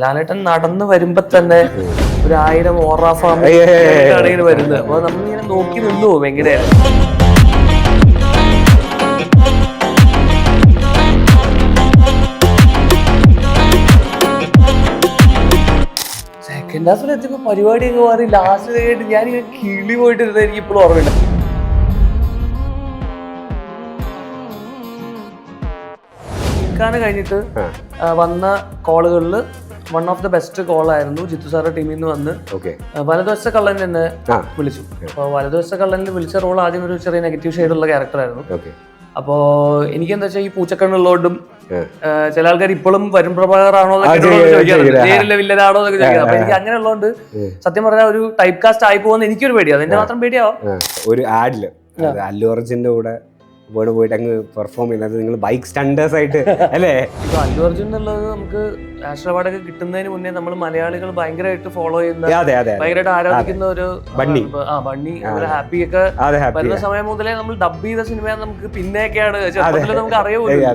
ലാലേട്ടൻ നടന്നു വരുമ്പോ തന്നെ ഒരു 1000 ഓറ ഫാമിലി വരുന്നത്. അപ്പൊ നമ്മളിങ്ങനെ നോക്കി നിന്നു പോകും എങ്ങനെയാണ്. സെക്കൻഡ് ഹാഫിൽ എത്തിയപ്പോ പരിപാടിയൊക്കെ മാറി. ലാസ്റ്റ് കഴിഞ്ഞിട്ട് ഞാനിങ്ങനെ കിളി പോയിട്ടിരുന്നത് എനിക്ക് ഇപ്പോഴും ഓർമ്മയില്ല. കഴിഞ്ഞിട്ട് വന്ന കോളുകളിൽ one of the best call ആയിരുന്നു. ജിത്തു സാറിന്റെ ടീമിൽ നിന്ന് വന്ന് വലതുവശ കള്ളൻ എന്നെ വിളിച്ചു. അപ്പോൾ വലതുവശ കള്ളനിൽ വിളിച്ച റോൾ ആദ്യം ഒരു ചെറിയ നെഗറ്റീവ് ഷെയ്ഡുള്ള ക്യാരക്ടറായിരുന്നു. അപ്പോ എനിക്കെന്താ വെച്ചാൽ ഈ പൂച്ചക്കണ്ണുള്ളതുകൊണ്ടും ചില ആൾക്കാർ ഇപ്പോഴും വരും പ്രഭാകറാണോ നേരിലെ വില്ലനാണോ എന്നൊക്കെ ചോദിക്കാം. അപ്പൊ എനിക്ക് അങ്ങനെ ഉള്ളതുകൊണ്ട് സത്യം പറഞ്ഞാൽ ഒരു ടൈപ്പ് കാസ്റ്റ് ആയി പോകുന്ന എനിക്കൊരു പേടിയാണ്. എന്റെ മാത്രം പേടിയാവും. ഒരു ആഡില് അല്ലു അർജുന്റെ കൂടെ പോയിട്ട് അങ്ങ് പെർഫോം ചെയ്യുന്നത് നിങ്ങൾ ബൈക്ക് സ്റ്റണ്ടേഴ്സ് ആയിട്ട് അല്ലേ? ഇപ്പൊ അല്ലു അർജുൻ എന്നുള്ളത് നമുക്ക് നാഷണൽ അവാർഡൊക്കെ കിട്ടുന്നതിന് മുന്നേ നമ്മൾ മലയാളികൾ ഭയങ്കരമായിട്ട് ഫോളോ ചെയ്യുന്ന, ഭയങ്കരമായിട്ട് ആരാധിക്കുന്ന ഒരു ബണ്ണി, ഹാപ്പി ഒക്കെ വരുന്ന സമയം മുതലേ നമ്മൾ ഡബ് ചെയ്ത സിനിമ നമുക്ക് പിന്നെയൊക്കെയാണ് ചെറുപ്പത്തിൽ നമുക്ക് അറിയുമല്ലോ.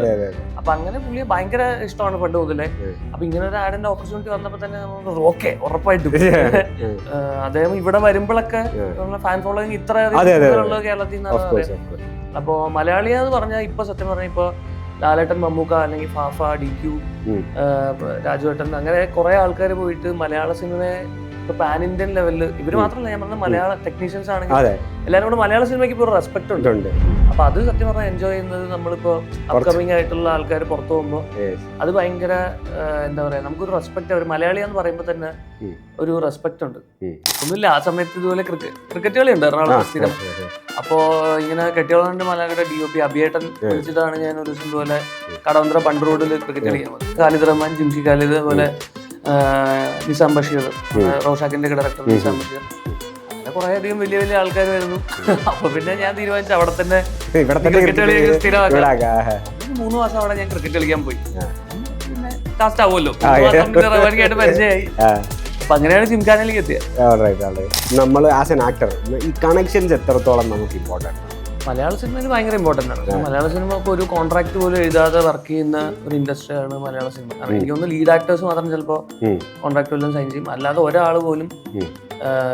അപ്പൊ അങ്ങനെ പുള്ളിയെ ഭയങ്കര ഇഷ്ടമാണ് പണ്ട് മുതലേ. അപ്പൊ ഇങ്ങനെ ഒരു ആഡിന്റെ ഓപ്പർച്യൂണിറ്റി വന്നപ്പോ തന്നെ നമ്മൾ ഓക്കെ ഉറപ്പായിട്ടും അദ്ദേഹം ഇവിടെ വരുമ്പോഴൊക്കെ നമ്മളെ ഫാൻ ഫോളോയിങ് ഇത്ര കേരളത്തിൽ നിന്നാണ്. അപ്പോ മലയാളിയാന്ന് പറഞ്ഞാൽ ഇപ്പൊ സത്യം പറഞ്ഞാൽ ഇപ്പൊ ലാലേട്ടൻ, മമ്മൂക്ക, അല്ലെങ്കിൽ ഫാഫ, DQ, രാജുവേട്ടൻ, അങ്ങനെ കുറെ ആൾക്കാർ പോയിട്ട് മലയാള സിനിമയെ ഇപ്പൊ പാൻ ഇന്ത്യൻ ലെവലില് ഇവര് മാത്രമല്ല, ഞാൻ പറഞ്ഞ മലയാള ടെക്നീഷ്യൻസ് ആണെങ്കിൽ എല്ലാവരും കൂടെ മലയാള സിനിമയ്ക്ക് ഇപ്പോൾ റെസ്പെക്ട് ഉണ്ട്. അപ്പൊ അത് സത്യം പറഞ്ഞാൽ എൻജോയ് ചെയ്യുന്നത് നമ്മളിപ്പോ അപ്കമിങ് ആയിട്ടുള്ള ആൾക്കാർ പുറത്തു പോകുമ്പോ അത് ഭയങ്കര എന്താ പറയാ, നമുക്കൊരു റെസ്പെക്ട്. ഒരു മലയാളിയാന്ന് പറയുമ്പോ തന്നെ ഒരു റെസ്പെക്ട് ഉണ്ട്. ഒന്നുമില്ല, ആ സമയത്ത് ഇതുപോലെ ക്രിക്കറ്റ് കളി ഉണ്ട് എറണാകുളം സ്ഥിരം. അപ്പോ ഇങ്ങനെ കെട്ടിയോളാണ്ട് മലയാളിയുടെ DOP അഭിയേട്ടൻ വിളിച്ചിട്ടാണ് ഞാൻ ഒരു ദിവസം പോലെ കടവന്ത്ര പണ്ട് റോഡിൽ ക്രിക്കറ്റ് കളിക്കാൻ പോകുന്നത്. ഖാലിദ് റഹ്മാൻ, ജിംഷി ഖാലിദ്, അതുപോലെ നിസാം ബഷീർ, റോഷാക്കിന്റെ ഡയറക്ടർ നിസാം ബഷീർ, അങ്ങനെ കുറെ അധികം വലിയ വലിയ ആൾക്കാർ വരുന്നു. അപ്പൊ പിന്നെ ഞാൻ തീരുമാനിച്ചു അവിടെ തന്നെ ക്രിക്കറ്റ് കളി സ്ഥിരമാക്കാം. 3 മാസം അവിടെ ഞാൻ ക്രിക്കറ്റ് കളിക്കാൻ പോയി. പിന്നെ കാസ്റ്റ് ആവുമല്ലോ, റഹ്മാനിക്കായിട്ട് പരിചയമായി. അപ്പൊ അങ്ങനെയാണ് ജിംഖാനയിലേക്ക് എത്തിയത്. നമ്മൾ ആസ് എൻ ആക്ടർ ഈ കണക്ഷൻസ് എത്രത്തോളം നമുക്ക് ഇമ്പോർട്ടന്റ്? മലയാള സിനിമയിൽ ഭയങ്കര ഇമ്പോർട്ടൻ്റ് ആണ്. മലയാള സിനിമ ഇപ്പോൾ ഒരു കോൺട്രാക്ട് പോലും എഴുതാതെ വർക്ക് ചെയ്യുന്ന ഒരു ഇൻഡസ്ട്രിയാണ് മലയാള സിനിമ. കാരണം എനിക്കൊന്ന് ലീഡ് ആക്ടേഴ്സ് മാത്രം ചിലപ്പോൾ കോൺട്രാക്ട് വല്ലതും സൈൻ ചെയ്യും. അല്ലാതെ ഒരാൾ പോലും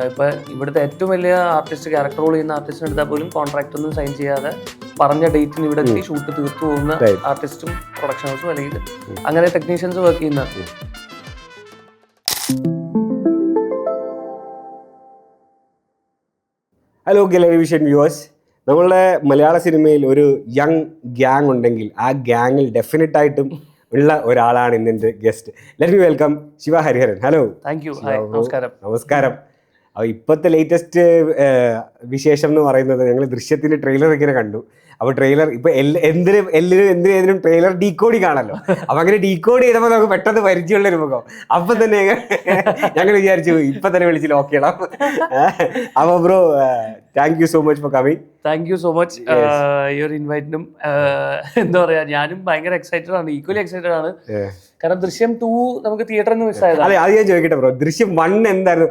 ഇപ്പൊ ഇവിടുത്തെ ഏറ്റവും വലിയ ആർട്ടിസ്റ്റ്, ക്യാരക്ടർ റോൾ ചെയ്യുന്ന ആർട്ടിസ്റ്റിന് എടുത്താൽ പോലും കോൺട്രാക്ട് ഒന്നും സൈൻ ചെയ്യാതെ പറഞ്ഞ ഡേറ്റിന് ഇവിടെ എത്തി ഷൂട്ട് തീർത്തു പോകുന്ന ആർട്ടിസ്റ്റും പ്രൊഡക്ഷൻ ഹൗസും അല്ലെങ്കിൽ അങ്ങനെ ടെക്നീഷ്യൻസ് വർക്ക് ചെയ്യുന്ന. ഹലോ ടെലിവിഷൻ വ്യൂവേഴ്സ്, നമ്മളുടെ മലയാള സിനിമയിൽ ഒരു യങ് ഗ്യാങ് ഉണ്ടെങ്കിൽ ആ ഗ്യാങ്ങിൽ ഡെഫിനറ്റ് ആയിട്ടും ഉള്ള ഒരാളാണ് ഇന്നത്തെ guest. Let me welcome Shiva Hariharan. Hello. Thank you. നമസ്കാരം. ഇപ്പോഴത്തെ ലേറ്റസ്റ്റ് വിശേഷം എന്ന് പറയുന്നത്, ഞങ്ങൾ ദൃശ്യത്തിന്റെ ട്രെയിലർ ഇങ്ങനെ കണ്ടു. അപ്പോൾ ട്രെയിലർ ഇപ്പൊ എന്തിനും ട്രെയിലർ ഡീകോഡിങ് ആണല്ലോ. അപ്പൊ അങ്ങനെ ഡീകോഡ് ചെയ്തപ്പോൾ നമുക്ക് പെട്ടെന്ന് പരിചയമുള്ള ഒരു മുഖം. അപ്പൊ തന്നെ ഞങ്ങൾ വിചാരിച്ചു ഇപ്പൊ തന്നെ വിളിച്ച് ലോക്ക് ചെയ്യണം. അപ്പൊ bro, thank you so much for coming. Thank you so much ഈ ഒരു ഇൻവൈറ്റിനും. എന്താ പറയാ, ഞാനും ഭയങ്കര എക്സൈറ്റഡ് ആണ്, ഈക്വലി എക്സൈറ്റഡ് ആണ്. കാരണം ദൃശ്യം 2 നമുക്ക് തിയേറ്ററിൽ നിന്ന് മിസ്സായത്. അതെ, അത് ഞാൻ ചോദിക്കട്ടെ ബ്രോ, ദൃശ്യം 1 എന്തായിരുന്നു?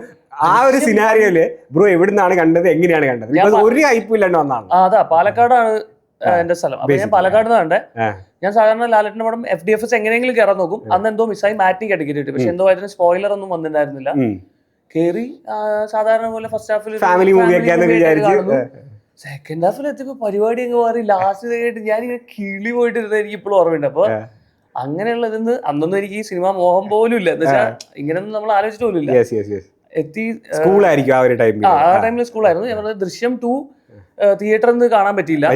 ആ ഒരു സിനാരിയോയില് ബ്രോ എവിടുന്നാണ് കണ്ടത്, എങ്ങനെയാണ് കണ്ടത്? ഒരു ഹൈപ്പും ഇല്ലാണ്ട് വന്നാണ്. അതാ, പാലക്കാടാണ് എന്റെ സ്ഥലം. അപ്പൊ ഞാൻ പാലക്കാട് നിന്ന് കണ്ടേ. ഞാൻ സാധാരണ ലാലേട്ടന്റെ പടം FDFS എങ്ങനെയെങ്കിലും കയറാൻ നോക്കും. അന്ന് എന്തോ മിസ്സായി മാറ്റിക്കാ ടിക്കറ്റ് കിട്ടി. പക്ഷെ എന്തോ അതിന് സ്പോയിലർ ഒന്നും വന്നിട്ടുണ്ടായിരുന്നില്ല. കേറി സാധാരണ പോലെ ഫസ്റ്റ് ഹാഫിൽ ഫാമിലി മൂവിയൊക്കെ. സെക്കൻഡ് ഹാഫിൽ എത്തിയപ്പോ പരിപാടി അങ്ങ് മാറി. ലാസ്റ്റ് കഴിഞ്ഞിട്ട് ഞാനിങ്ങനെ കിളി പോയിട്ടിരുന്നത് എനിക്ക് ഇപ്പോഴും ഓർമ്മയുണ്ട്. അപ്പൊ അങ്ങനെയുള്ളതെന്ന് അന്നൊന്നും എനിക്ക് ഈ സിനിമ മോഹം പോലും ഇല്ല. എന്ന് വെച്ചാൽ ഇങ്ങനെയൊന്നും നമ്മൾ ആലോചിച്ചിട്ട് പോലും ഇല്ല. എത്തി സ്കൂളായിരിക്കും ആ ടൈമിൽ സ്കൂളായിരുന്നു. ഞാൻ പറഞ്ഞത് ദൃശ്യം 2 തിയേറ്ററിൽ നിന്ന് കാണാൻ പറ്റിയില്ല.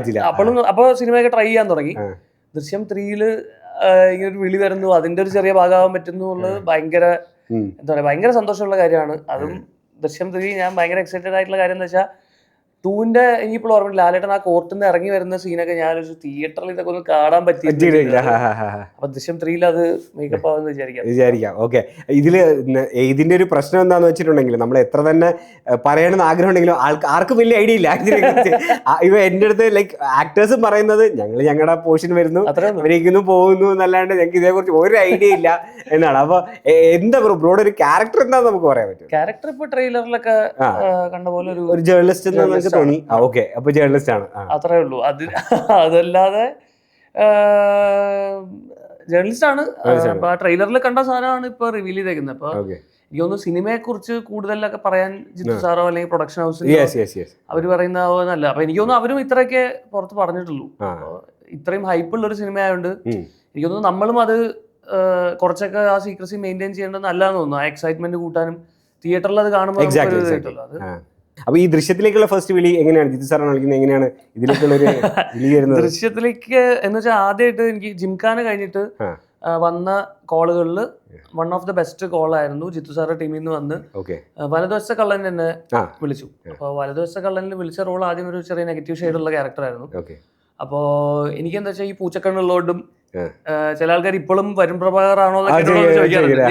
അപ്പോൾ സിനിമയൊക്കെ ട്രൈ ചെയ്യാൻ തുടങ്ങി. ദൃശ്യം 3 ഇങ്ങനെ ഒരു വിളി വരുന്നു, അതിന്റെ ഒരു ചെറിയ ഭാഗമാകാൻ പറ്റുന്നു എന്നുള്ളത് ഭയങ്കര എന്താ പറയാ, ഭയങ്കര സന്തോഷമുള്ള കാര്യമാണ്. അതും ദൃശ്യം 3 ഞാൻ ഭയങ്കര എക്സൈറ്റഡ് ആയിട്ടുള്ള കാര്യം എന്ന് വെച്ചാൽ 2ന്റെ എനിക്കിപ്പോൾ ഓർമ്മ, ലാലേട്ടൻ ആ കോർട്ടിൽ നിന്ന് ഇറങ്ങി വരുന്ന സീനൊക്കെ ഞാനൊരു തിയേറ്ററിൽ ഇതൊക്കെ ഒന്ന് കാണാൻ പറ്റിയില്ല. അപ്പൊ ദൃശ്യം 3 അത് മേക്കപ്പ് ആവുമെന്ന് വിചാരിക്കാം. ഓക്കെ, ഇതിന്റെ ഒരു പ്രശ്നം എന്താന്ന് വെച്ചിട്ടുണ്ടെങ്കിൽ നമ്മൾ എത്ര തന്നെ പറയണമെന്ന് ആഗ്രഹം ഉണ്ടെങ്കിലും ആർക്കും വലിയ ഐഡിയ ഇല്ല ഇതിനെക്കുറിച്ച്. ഇവ എന്റെ അടുത്ത് ലൈക്ക് ആക്ടേഴ്സും പറയുന്നത് ഞങ്ങളുടെ പോർഷൻ വരുന്നു, അവരേക്കൊന്നും പോകുന്നു എന്നല്ലാണ്ട് ഞങ്ങൾക്ക് ഇതേക്കുറിച്ച് ഒരു ഐഡിയ ഇല്ല എന്നാണ്. അപ്പൊ എന്താ ബ്രോയുടെ ഒരു ക്യാരക്ടർ എന്താന്ന് നമുക്ക് പറയാൻ പറ്റും? ക്യാരക്ടർ ഇപ്പൊ ട്രെയിലറിലൊക്കെ കണ്ട പോലെ ഒരു ജേർണലിസ്റ്റ് തോന്നി. ഓക്കെ, അപ്പൊ ജേർണലിസ്റ്റ് ആണ്, അത്രേ ഉള്ളൂ. അതല്ലാതെ ജേർണലിസ്റ്റ് ആണ്. അപ്പൊ ആ ട്രെയിലറിൽ കണ്ട സാധനമാണ് ഇപ്പൊ റിവീൽ ചെയ്തേക്കുന്നത്. അപ്പൊ എനിക്ക് തോന്നുന്നു സിനിമയെ കുറിച്ച് കൂടുതലൊക്കെ പറയാൻ ജിത്തു സാറോ അല്ലെങ്കിൽ പ്രൊഡക്ഷൻ ഹൗസിൽ അവർ പറയുന്നതല്ല. അപ്പൊ എനിക്ക് തോന്നുന്നു അവരും ഇത്രയൊക്കെ പുറത്ത് പറഞ്ഞിട്ടുള്ളൂ. ഇത്രയും ഹൈപ്പുള്ള ഒരു സിനിമ ആയതുകൊണ്ട് എനിക്ക് തോന്നുന്നു നമ്മളും അത് കുറച്ചൊക്കെ ആ സീക്രസി മെയിൻറ്റെയിൻ ചെയ്യേണ്ടത് നല്ലതാന്ന് തോന്നുന്നു. ആ എക്സൈറ്റ്മെന്റ് കൂട്ടാനും തിയേറ്ററിൽ അത് കാണുമ്പോൾ അത്. അപ്പൊ ഈ ദൃശ്യത്തിലേക്കുള്ള ഫസ്റ്റ് വിളി എങ്ങനെയാണ് ജിത്തു സാറാണ് കളിക്കുന്നത്? എങ്ങനെയാണ് ഇതിലേക്കുള്ള ഒരു വിളി വരുന്നത്? ദൃശ്യത്തിലേക്ക് എന്ന് വെച്ചാൽ ആദ്യമായിട്ട് എനിക്ക് ജിംഖാന കഴിഞ്ഞിട്ട് വന്ന കോളുകളിൽ വൺ ഓഫ് ദ ബെസ്റ്റ് കോളായിരുന്നു. ജിത്തു സാറിന്റെ ടീമിൽ നിന്ന് വന്ന് വലതുവശ കള്ളൻ എന്നെ വിളിച്ചു. അപ്പോൾ വലതുവശ കള്ളനിൽ വിളിച്ച റോൾ ആദ്യം ഒരു ചെറിയ നെഗറ്റീവ് ഷെയ്ഡുള്ള ക്യാരക്ടറായിരുന്നു. അപ്പോൾ എനിക്കെന്താ വെച്ചാൽ ഈ പൂച്ചക്കണ്ണുള്ളതുകൊണ്ടും ചില ആൾക്കാർ ഇപ്പോഴും വരുൺ പ്രഭാകർ ആണോ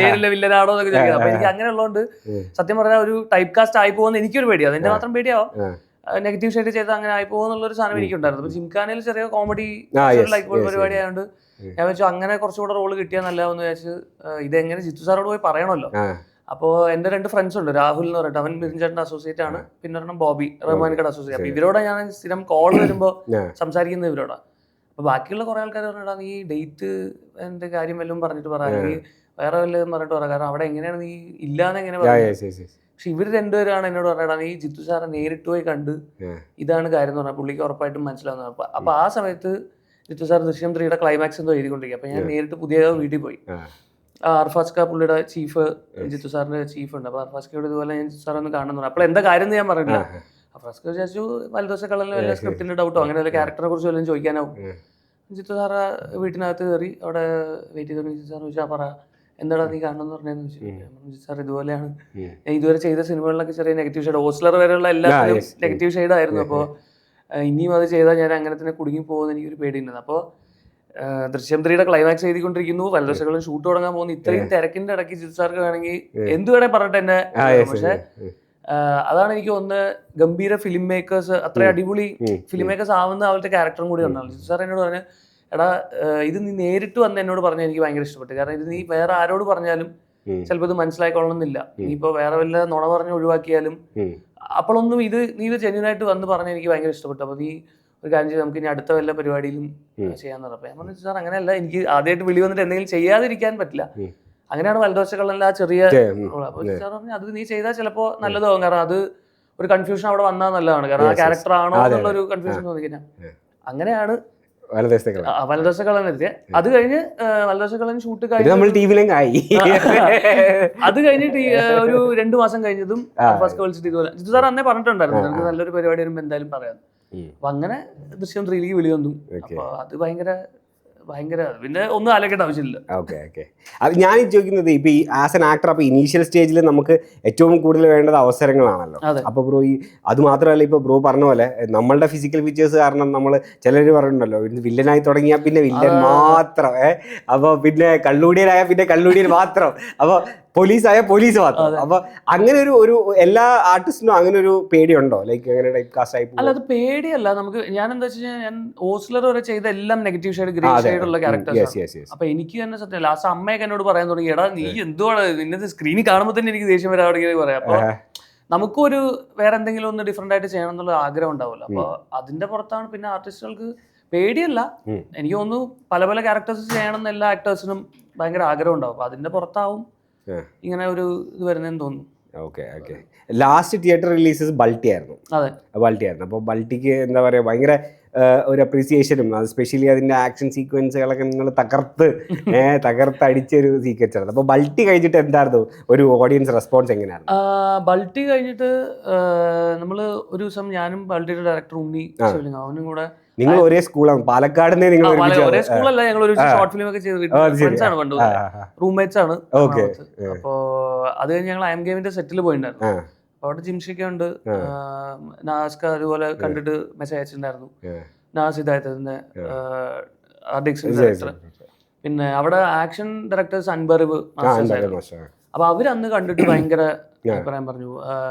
നേരിലെ വില്ലനാണോ എന്നൊക്കെ ചോദിക്കാം. അപ്പൊ എനിക്ക് അങ്ങനെ ഉള്ളതുകൊണ്ട് സത്യം പറഞ്ഞാൽ ഒരു ടൈപ്പ് കാസ്റ്റ് ആയി പോകുന്ന എനിക്കൊരു പേടിയാണ്. എന്റെ മാത്രം പേടിയാവും നെഗറ്റീവ് ഷെയ്ഡ് ചെയ്ത് അങ്ങനെ ആയി പോകുന്നുള്ളൊരു സാധനം എനിക്കുണ്ടായിരുന്നു. അപ്പൊ ജിംഖാനയിൽ ചെറിയ കോമഡി ലൈക്ക് പരിപാടി ആയതുകൊണ്ട് ഞാൻ വെച്ചു അങ്ങനെ കുറച്ചുകൂടെ റോള് കിട്ടിയാൽ നല്ലതെന്ന് വിചാരിച്ച് ഇതെങ്ങനെ ജിത്തു സാറോട് പോയി പറയണമല്ലോ. അപ്പോൾ എൻ്റെ 2 ഫ്രണ്ട്സ് ഉണ്ട്, രാഹുൽ എന്ന് പറഞ്ഞിട്ട്, അവൻ ബിരിഞ്ചേട്ടൻ്റെ അസോസിയേറ്റ് ആണ്, പിന്നെ ഒരെണ്ണം ബോബി റഹ്മാനിക്കയുടെ അസോസിയേറ്റ്. അപ്പൊ ഇവരോട് ഞാൻ സ്ഥിരം കോൾ വരുമ്പോൾ സംസാരിക്കുന്നത് ഇവരോടാണ്. അപ്പൊ ബാക്കിയുള്ള കുറെ ആൾക്കാർ പറഞ്ഞിട്ടാ നീ ഡേറ്റ് എന്റെ കാര്യം വല്ലതും പറഞ്ഞിട്ട് പറയാം, നീ വേറെ വല്ലതും പറഞ്ഞിട്ട് പറയാം, കാരണം അവിടെ എങ്ങനെയാണ് നീ ഇല്ലാന്ന് എങ്ങനെ പറയാം. പക്ഷെ ഇവർ രണ്ടുപേരാണ് എന്നോട് പറഞ്ഞാ നീ ജിത്തു സാറെ നേരിട്ട് പോയി കണ്ട് ഇതാണ് കാര്യം എന്ന് പറഞ്ഞാൽ പുള്ളിക്ക് ഉറപ്പായിട്ടും മനസ്സിലാവുന്നത്. അപ്പൊ ആ സമയത്ത് ജിത്തു സാർ ദൃശ്യം 3യുടെ ക്ലൈമാക്സ് എന്തോ എഴുതിക്കൊണ്ടിരിക്കുക. അപ്പൊ ഞാൻ നേരിട്ട് പുതിയ വീട്ടിൽ പോയി. അർഫാസ്ക പുള്ളിയുടെ ചീഫ്, ജിത്തു സാറിന്റെ ചീഫ് ഉണ്ട്. അപ്പൊ അർഫാസ്കയോട് ഇതുപോലെ ഞാൻ ജിത്തു സാറെ ഒന്ന് കാണുന്നു. അപ്പോൾ എന്താ കാര്യം എന്ന് ഞാൻ പറഞ്ഞില്ല. അർഫാസ്ക വിചാരിച്ചു വലതുവശ കളറിൽ വല്ല സ്ക്രിപ്റ്റിന്റെ ഡൗട്ടോ അങ്ങനെ വല്ല ക്യാരക്ടറിനെ കുറിച്ച് വല്ലതും ചോദിക്കാനാവും. ജിത്തു സാറ് വീട്ടിനകത്ത് കയറി അവിടെ വെയിറ്റ് ചെയ്തോണ്ട് ജിത്തു സാർ ചോദിച്ചാൽ പറ എന്താടാ നീ കാണണമെന്ന് പറഞ്ഞതെന്ന് ചോദിച്ചു. ജിത്തു സാർ ഇതുപോലെയാണ് ഞാൻ ഇതുവരെ ചെയ്ത സിനിമകളിലൊക്കെ ചെറിയ നെഗറ്റീവ് ഷെയ്ഡ്, ഓസ്ലർ വരെയുള്ള എല്ലാത്തിനും നെഗറ്റീവ് ഷെയ്ഡ് ആയിരുന്നു. അപ്പോൾ ഇനിയും അത് ചെയ്താൽ ഞാൻ അങ്ങനെ തന്നെ കുടുങ്ങി പോകുമെന്ന് എനിക്കൊരു പേടിയുണ്ട്. അപ്പോൾ ദൃശ്യം 3യുടെ ക്ലൈമാക്സ് എഴുതിക്കൊണ്ടിരിക്കുന്നു, വലതുവശകളും ഷൂട്ട് തുടങ്ങാൻ പോകുന്നു. ഇത്രയും തിരക്കിന്റെ ഇടയ്ക്ക് ജിത്തു സാർക്ക് വേണമെങ്കിൽ എന്ത് വേണേ പറഞ്ഞിട്ട് എന്നെ. പക്ഷെ അതാണ് എനിക്ക് ഒന്ന് ഗംഭീര ഫിലിം മേക്കേഴ്സ്, അത്ര അടിപൊളി ഫിലിം മേക്കേഴ്സ് ആവുന്ന അവരുടെ ക്യാരക്ടറും കൂടി ഉണ്ടാവും. ജിത്തു സാർ എന്നോട് പറഞ്ഞു, എടാ ഇത് നീ നേരിട്ട് വന്ന് എന്നോട് പറഞ്ഞാൽ എനിക്ക് ഭയങ്കര ഇഷ്ടപ്പെട്ടു. കാരണം ഇത് നീ വേറെ ആരോട് പറഞ്ഞാലും ചിലപ്പോൾ ഇത് മനസ്സിലായിക്കൊള്ളണമെന്നില്ല. നീയിപ്പോ വേറെ വല്ല നുണ പറഞ്ഞ് ഒഴിവാക്കിയാലും അപ്പോഴൊന്നും നീ ഇത് ജെന്യൂനായിട്ട് വന്ന് പറഞ്ഞാൽ എനിക്ക് ഭയങ്കര ഇഷ്ടപ്പെട്ടു. അപ്പൊ നീ ഒരു കാര്യം ചെയ്ത് നമുക്ക് ഇനി അടുത്ത വല്ല പരിപാടിയിലും ചെയ്യാന്ന് പറഞ്ഞപ്പോ ഞാൻ പറഞ്ഞു സാർ അങ്ങനെയല്ല, എനിക്ക് ആദ്യമായിട്ട് വിളി വന്നിട്ട് എന്തെങ്കിലും ചെയ്യാതിരിക്കാൻ പറ്റില്ല. അങ്ങനെയാണ് വലതുവശകളിലെ ആ ചെറിയ. അപ്പൊ സാർ പറഞ്ഞു അത് നീ ചെയ്താൽ ചിലപ്പോ നല്ലതാവും, കാരണം അത് ഒരു കൺഫ്യൂഷൻ അവിടെ വന്നാൽ നല്ലതാണ്, കാരണം ആ ക്യാരക്ടർ ആണോ എന്നുള്ളൊരു കൺഫ്യൂഷൻ തോന്നിക്കഴിഞ്ഞാൽ. അങ്ങനെയാണ് വലതുവശകളൻ എത്തിയത്. അത് കഴിഞ്ഞ് വലതുവശകളൻ ഷൂട്ട് കഴിഞ്ഞ് അത് കഴിഞ്ഞിട്ട് ഒരു 2 മാസം കഴിഞ്ഞതും ഫസ്റ്റ് വിളിച്ചിട്ട് ഇതുപോലെ ജിത്തു സാർ അന്നേ പറഞ്ഞിട്ടുണ്ടായിരുന്നു നമുക്ക് നല്ലൊരു പരിപാടി വരുമ്പോൾ എന്തായാലും പറയാം. അപ്പൊ അങ്ങനെ ദൃശ്യം 3ലേക്ക് വിളി വന്നു. അപ്പൊ അത് ഭയങ്കര പിന്നെ ഒന്നും ആലോചിക്കേണ്ട ആവശ്യമില്ല. Okay okay. അത് ഞാൻ ചോദിക്കുന്നത് ഇപ്പൊ ഈ ആസ് എൻ ആക്ടർ അപ്പൊ ഇനീഷ്യൽ സ്റ്റേജിൽ നമുക്ക് ഏറ്റവും കൂടുതൽ വേണ്ടത് അവസരങ്ങളാണല്ലോ. അപ്പൊ ബ്രോ ഈ അത് മാത്രമല്ല, ഇപ്പൊ ബ്രോ പറഞ്ഞ പോലെ നമ്മളുടെ ഫിസിക്കൽ ഫീച്ചേഴ്സ് കാരണം നമ്മൾ ചിലർ പറഞ്ഞിട്ടുണ്ടല്ലോ വില്ലനായി തുടങ്ങിയാൽ പിന്നെ വില്ലൻ മാത്രം, അപ്പൊ പിന്നെ കള്ളുടിയനായ പിന്നെ കള്ളുടിയൻ മാത്രം, അപ്പൊ പോലീസായ പോലീസ് മാത്രം. അപ്പൊ അങ്ങനെ ഒരു എല്ലാ ആർട്ടിസ്റ്റിനും അങ്ങനെ ഒരു പേടിയുണ്ടോ? ലൈക്ക് അങ്ങനെ ടൈപ്പ് കാസ്റ്റ് ആയി? അല്ല, അത് പേടിയല്ല. നമുക്ക് ഞാൻ എന്താ വെച്ചാൽ ഞാൻ ഓസ്ലർ വരെ ചെയ്ത എല്ലാം നെഗറ്റീവ് ഷെയ്ഡ് ഗ്രേ ഷെയ്ഡ് ഉള്ള ക്യാരക്ടേഴ്സ്. അപ്പൊ എനിക്ക് തന്നെ സത്യം ലാസ്റ്റ് അമ്മയൊക്കെ എന്നോട് പറയാൻ തുടങ്ങി, എടാ നീ എന്തുവാണ് നിന്നെ സ്ക്രീനിൽ കാണുമ്പോൾ തന്നെ എനിക്ക് ദേഷ്യം വരാൻ തുടങ്ങിയത് പറയാം. അപ്പൊ നമുക്കൊരു വേറെ എന്തെങ്കിലും ഒന്ന് ഡിഫറെന്റ് ആയിട്ട് ചെയ്യണം എന്നുള്ള ആഗ്രഹം ഉണ്ടാവുമല്ലോ. അപ്പൊ അതിന്റെ പുറത്താണ് പിന്നെ ആർട്ടിസ്റ്റുകൾക്ക് പേടിയല്ല. എനിക്ക് തോന്നുന്നു പല പല ക്യാരക്ടേഴ്സ് ചെയ്യണം എന്ന് എല്ലാ ആക്ടേഴ്സിനും ഭയങ്കര ആഗ്രഹം ഉണ്ടാവും. അപ്പൊ അതിന്റെ പുറത്താവും ഇങ്ങനെ ഒരു ഇത് വരുന്നതെന്ന് തോന്നുന്നു. Okay okay. Last theatre releases Balti ആയിരുന്നു. അപ്പോൾ ബൾട്ടിക്ക് എന്താ പറയുക ഭയങ്കര ഒരു അപ്രീസിയേഷനും, അത് സ്പെഷ്യലി അതിൻ്റെ ആക്ഷൻ സീക്വൻസുകളൊക്കെ നിങ്ങൾ തകർത്തടിച്ചൊരു സീക്വൻസ് ആണ്. അപ്പോൾ ബൾട്ടി കഴിഞ്ഞിട്ട് എന്തായിരുന്നു ഒരു ഓഡിയൻസ് റെസ്പോൺസ് എങ്ങനെയാണ്? ബൾട്ടി കഴിഞ്ഞിട്ട് നമ്മൾ ഒരു ദിവസം ഞാനും ബൾട്ടിയുടെ ഡയറക്ടർ ഉണ്ണി അവനും കൂടെ, നിങ്ങൾ ഒരേ സ്കൂളാണ് പാലക്കാട്, ഒരേ സ്കൂളല്ല, ഞങ്ങൾ ഒരു ഷോർട്ട് ഫിലിം ഒക്കെ ചെയ്ത് റൂംമേറ്റ്സ് ആണ്. അപ്പോ അത് കഴിഞ്ഞ് ഞങ്ങൾ ഐഎം ഗെയിമിന്റെ സെറ്റിൽ പോയിട്ടുണ്ടായിരുന്നു. അവിടെ ജിംഷിക്ക ഉണ്ട്, നാസ്ക അതുപോലെ കണ്ടിട്ട് മെസ്സേജ് അയച്ചിട്ടുണ്ടായിരുന്നു, നാസ് ഹിദായത്തിന്റെ ഡയറക്ടർ. പിന്നെ അവിടെ ആക്ഷൻ ഡയറക്ടേഴ്സ് അൻബറിവ്. അപ്പൊ അവരന്ന് കണ്ടിട്ട് ഭയങ്കര അഭിപ്രായം പറഞ്ഞു.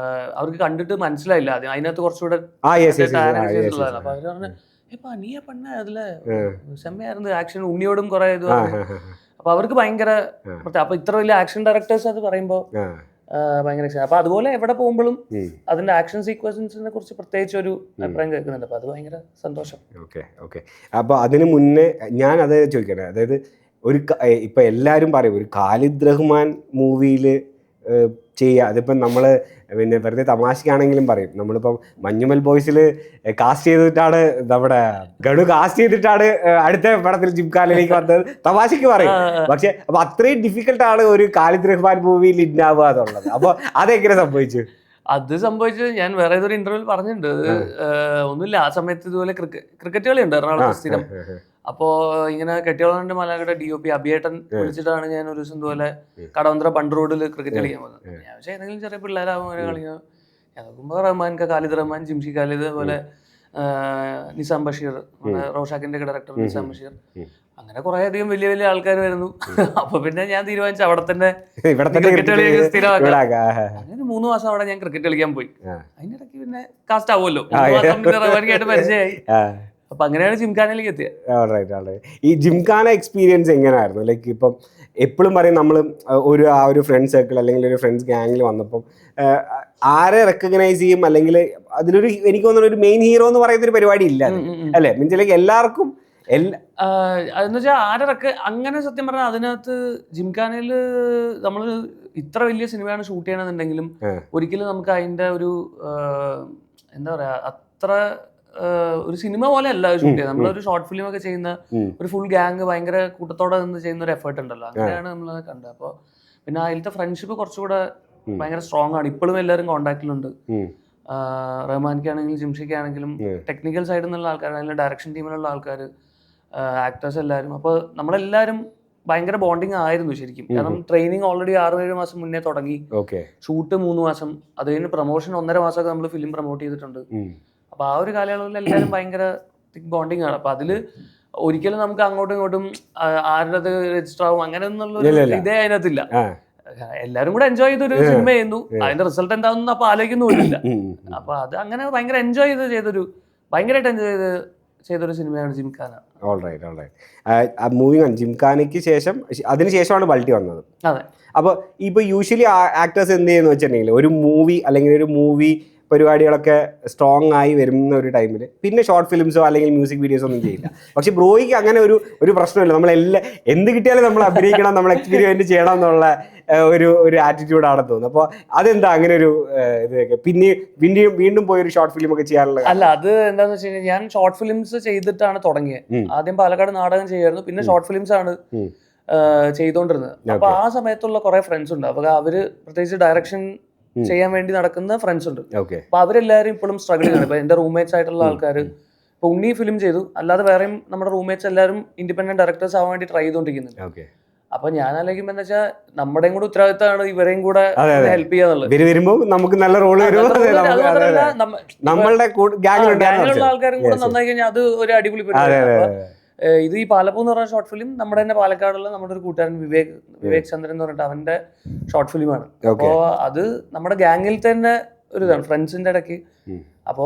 അവർക്ക് കണ്ടിട്ട് മനസ്സിലായില്ല ആദ്യം, അതിനകത്ത് കുറച്ചുകൂടെ. അപ്പൊ അവര് പറഞ്ഞു നീ പണ്ണ അതില് സെമ്മയായിരുന്നു ആക്ഷൻ, ഉണ്ണിയോടും കുറെ ഇത് പറഞ്ഞു. അപ്പൊ അവർക്ക് ഭയങ്കര. അപ്പൊ ഇത്ര വലിയ ആക്ഷൻ ഡയറക്ടേഴ്സ് അത് പറയുമ്പോ ഭയങ്കര ഇഷ്ടം. അപ്പൊ അതുപോലെ എവിടെ പോകുമ്പോഴും അതിന്റെ ആക്ഷൻ സീക്വൻസിനെ കുറിച്ച് പ്രത്യേകിച്ച് ഒരു അഭിപ്രായം കേൾക്കുന്നുണ്ട്. അപ്പൊ അത് ഭയങ്കര സന്തോഷം. Okay okay. അപ്പൊ അതിന് മുന്നേ ഞാൻ അത് ചോദിക്കട്ടെ, അതായത് ഇപ്പൊ എല്ലാരും പറയും ഒരു ഖാലിദ് റഹ്മാൻ മൂവിയിൽ ചെയ്യുക. അതിപ്പം നമ്മൾ പിന്നെ വെറുതെ തമാശക്കാണെങ്കിലും പറയും, നമ്മളിപ്പം മഞ്ഞുമൽ ബോയ്സിൽ കാസ്റ്റ് ചെയ്തിട്ടാണ് നമ്മുടെ ഗഡു കാസ്റ്റ് ചെയ്തിട്ടാണ് അടുത്ത പടത്തിൽ ജിംഖാനയിലേക്ക് വന്നത് തമാശക്ക് പറയും. പക്ഷെ അപ്പൊ അത്രയും ഡിഫിക്കൽട്ടാണ് ഒരു ഖാലിദ് റഹ്മാൻ മൂവിയിൽ ഇന്നാവുക എന്നുള്ളത്. അപ്പൊ അതെങ്ങനെ സംഭവിച്ചു? അത് സംഭവിച്ചത് ഞാൻ വേറെ ഏതൊരു ഇന്റർവ്യൂവിൽ പറഞ്ഞിട്ടുണ്ട്. ഒന്നുമില്ല, ആ സമയത്ത് ഇതുപോലെ ക്രിക്കറ്റ് കളി ഉണ്ട് എറണാകുളത്ത് സ്ഥിരം. അപ്പോ ഇങ്ങനെ കെട്ടിയോളാണ്ട് മലയാളിയുടെ DOP അഭിയേട്ടൻ വിളിച്ചിട്ടാണ് ഞാൻ ഒരു ദിവസം ഇതുപോലെ കടവന്ത്ര ബണ്ട് റോഡിൽ ക്രിക്കറ്റ് കളിക്കാൻ പോകുന്നത്. ഞാൻ പക്ഷേ ഏതെങ്കിലും ചെറിയ പിള്ളേരാകും അങ്ങനെ കളിക്കാൻ. ഞാൻ നോക്കുമ്പോൾ റഹ്മാൻ, ഖാലിദ് റഹ്മാൻ, ജിംഷി ഖാലിദ്, അതുപോലെ നിസാം ബഷീർ, റോഷാക്കിന്റെ ഡയറക്ടർ നിസാം ബഷീർ, അങ്ങനെ കുറെ അധികം വലിയ വലിയ ആൾക്കാർ വരുന്നു. അപ്പൊ പിന്നെ ഞാൻ തീരുമാനിച്ചു അവിടെ തന്നെ ക്രിക്കറ്റ് കളിയൊക്കെ സ്ഥിരമാക്കാം. അങ്ങനെ 3 മാസം അവിടെ ഞാൻ ക്രിക്കറ്റ് കളിക്കാൻ പോയി. അതിന്റെ ഇടയ്ക്ക് പിന്നെ കാസ്റ്റ് ആവുമല്ലോ, 3 മാസം പിന്നെ റഹ്മാനിക്കായിട്ട് പരിചയമായി. അപ്പൊ അങ്ങനെയാണ് ജിംഖാനയിലേക്ക് എത്തിയത്. ഈ ജിംഖാന എക്സ്പീരിയൻസ് എങ്ങനെയായിരുന്നു? ലൈക്ക് ഇപ്പം എപ്പോഴും പറയും നമ്മൾ ആ ഒരു ഫ്രണ്ട് സർക്കിൾ അല്ലെങ്കിൽ ഒരു ഫ്രണ്ട്സ് ഗാങ്ങിൽ വന്നപ്പം ആരെ റെക്കഗ്നൈസ് ചെയ്യും, അല്ലെങ്കിൽ അതിലൊരു എനിക്ക് തോന്നുന്ന ഒരു മെയിൻ ഹീറോ എന്ന് പറയുന്ന ഒരു പരിപാടി ഇല്ല അല്ലേ? മീൻസ് ലൈക്ക് എല്ലാവർക്കും അതെന്ന് വെച്ചാൽ ആരൊക്കെ അങ്ങനെ സത്യം പറഞ്ഞാൽ അതിനകത്ത് ജിംഖാനയിൽ നമ്മൾ ഇത്ര വലിയ സിനിമയാണ് ഷൂട്ട് ചെയ്യണമെന്നുണ്ടെങ്കിലും ഒരിക്കലും നമുക്ക് അതിന്റെ ഒരു എന്താ പറയാ അത്ര ഒരു സിനിമ പോലെ അല്ല ഷൂട്ട് ചെയ്യുന്നത്. നമ്മളൊരു ഷോർട്ട് ഫിലിം ഒക്കെ ചെയ്യുന്ന ഒരു ഫുൾ ഗ്യാങ് ഭയങ്കര കൂട്ടത്തോടെ നിന്ന് ചെയ്യുന്ന ഒരു എഫേർട്ട് ഉണ്ടല്ലോ, അങ്ങനെയാണ് നമ്മൾ കണ്ടത്. അപ്പോൾ പിന്നെ അതിലത്തെ ഫ്രണ്ട്ഷിപ്പ് കുറച്ചുകൂടെ ഭയങ്കര സ്ട്രോങ് ആണ്. ഇപ്പോഴും എല്ലാവരും കോൺടാക്റ്റിലുണ്ട്. റഹ്മാനിക്കാണെങ്കിലും ജിംഷിക്കാണെങ്കിലും ടെക്നിക്കൽ സൈഡിൽ നിന്നുള്ള ആൾക്കാർ, അതിൽ ഡയറക്ഷൻ ടീമിലുള്ള ആൾക്കാർ, ആക്ടേഴ്സ് എല്ലാവരും. അപ്പോൾ നമ്മളെല്ലാവരും ഭയങ്കര ബോണ്ടിങ് ആയിരുന്നു ശരിക്കും. കാരണം ട്രെയിനിങ് ഓൾറെഡി 6-7 മാസം മുന്നേ തുടങ്ങി, ഷൂട്ട് 3 മാസം, അത് കഴിഞ്ഞ് പ്രൊമോഷൻ 1.5 മാസമൊക്കെ നമ്മൾ ഫിലിം പ്രൊമോട്ട് ചെയ്തിട്ടുണ്ട്. അപ്പൊ ആ ഒരു കാലയളവിൽ എല്ലാവരും ഭയങ്കര തിക് ബോണ്ടിങ് ആണ്. അപ്പൊ അതില് ഒരിക്കലും നമുക്ക് അങ്ങോട്ടും ഇങ്ങോട്ടും ആരുടെ രജിസ്റ്റർ ആവും അങ്ങനെ ഒന്നുള്ള ഇതേ അതിനകത്തില്ല. എല്ലാരും കൂടെ എൻജോയ് ചെയ്തൊരു സിനിമ ചെയ്യുന്നു, അതിന്റെ റിസൾട്ട് എന്താണെന്ന് അപ്പൊ ആലോചിക്കുന്നുമില്ല. അപ്പൊ അത് അങ്ങനെ ഭയങ്കര എൻജോയ് ചെയ്ത് ഭയങ്കരമായിട്ട് എൻജോയ് ചെയ്തൊരു സിനിമയാണ് ജിംഖാന. മൂവിങ് ഓൺ, ജിംഖാനയ്ക്ക് ശേഷം അതിനുശേഷമാണ് ബൾട്ടി വന്നത്. അതെ. അപ്പോൾ ഇപ്പോൾ യൂഷ്വലി ആക്ടേഴ്സ് എന്ത് ചെയ്യുന്നു വെച്ചിട്ടുണ്ടെങ്കിൽ ഒരു മൂവി അല്ലെങ്കിൽ ഒരു മൂവി പരിപാടികളൊക്കെ സ്ട്രോങ് ആയി വരുന്ന ഒരു ടൈമിൽ പിന്നെ ഷോർട്ട് ഫിലിംസോ അല്ലെങ്കിൽ മ്യൂസിക് വീഡിയോസോ ഒന്നും ചെയ്യില്ല. പക്ഷെ ബ്രോയ്ക്ക് അങ്ങനെ ഒരു പ്രശ്നമില്ല. നമ്മളെല്ലാം എന്ത് കിട്ടിയാലും നമ്മൾ അഭിനയിക്കണം, നമ്മൾ എക്സ്പീരിമെന്റ് ചെയ്യണം എന്നുള്ള ഒരു ആറ്റിറ്റ്യൂഡാണെന്ന് തോന്നുന്നു. അപ്പോൾ അതെന്താ അങ്ങനെ ഒരു ഇതൊക്കെ വീണ്ടും പോയി ഒരു ഷോർട്ട് ഫിലിം ഒക്കെ ചെയ്യാനുള്ള? അല്ല, അത് എന്താണെന്ന് വെച്ച് കഴിഞ്ഞാൽ ഞാൻ ഷോർട്ട് ഫിലിംസ് ചെയ്തിട്ടാണ് തുടങ്ങിയത്. ആദ്യം പാലക്കാട് നാടകം ചെയ്യായിരുന്നു, പിന്നെ ഷോർട്ട് ഫിലിംസ് ആണ് ചെയ്തോണ്ടിരുന്നത്. അപ്പൊ ആ സമയത്തുള്ള കുറെ ഫ്രണ്ട്സ് ഉണ്ട്. അപ്പൊ അവര് പ്രത്യേകിച്ച് ഡയറക്ഷൻ ചെയ്യാൻ വേണ്ടി നടക്കുന്ന ഫ്രണ്ട്സ് ഉണ്ട്. അപ്പൊ അവരെല്ലാവരും ഇപ്പോഴും സ്ട്രഗിളിംഗ് ആണ്. ഇപ്പൊ എന്റെ റൂംമേറ്റ്സ് ആയിട്ടുള്ള ആൾക്കാർ, ഇപ്പൊ ഉണ്ണി ഫിലിം ചെയ്തു, അല്ലാതെ വേറെയും നമ്മുടെ റൂംമേറ്റ്സ് എല്ലാവരും ഇൻഡിപെൻഡന്റ് ഡയറക്ടേഴ്സ് ആവാൻ വേണ്ടി ട്രൈ ചെയ്തോണ്ടിരിക്കുന്നുണ്ട്. അപ്പൊ ഞാൻ ആലോചിക്കുമ്പോ എന്താ വെച്ചാൽ നമ്മുടെയും കൂടെ ഉത്തരവാദിത്തമാണ് ഇവരെയും കൂടെ ഹെൽപ്പ് ചെയ്യാന്നുള്ളത്. നമുക്ക് നല്ല റോള് ഗാങ്ങിലുള്ള ആൾക്കാരും കൂടെ നന്നായി കഴിഞ്ഞാൽ അത് ഒരു അടിപൊളി പരിപാടിയാണ്. ഇത് ഈ പാലപ്പൂ എന്ന് പറഞ്ഞ ഷോർട്ട് ഫിലിം നമ്മുടെ തന്നെ പാലക്കാടുള്ള നമ്മുടെ ഒരു കൂട്ടുകാരൻ വിവേക് ചന്ദ്രൻ എന്ന് പറഞ്ഞിട്ട് അവന്റെ ഷോർട്ട് ഫിലിമാണ്. അപ്പോ അത് നമ്മുടെ ഗാങ്ങിൽ തന്നെ ഒരു ഇതാണ്, ഫ്രണ്ട്സിന്റെ ഇടയ്ക്ക്. അപ്പോ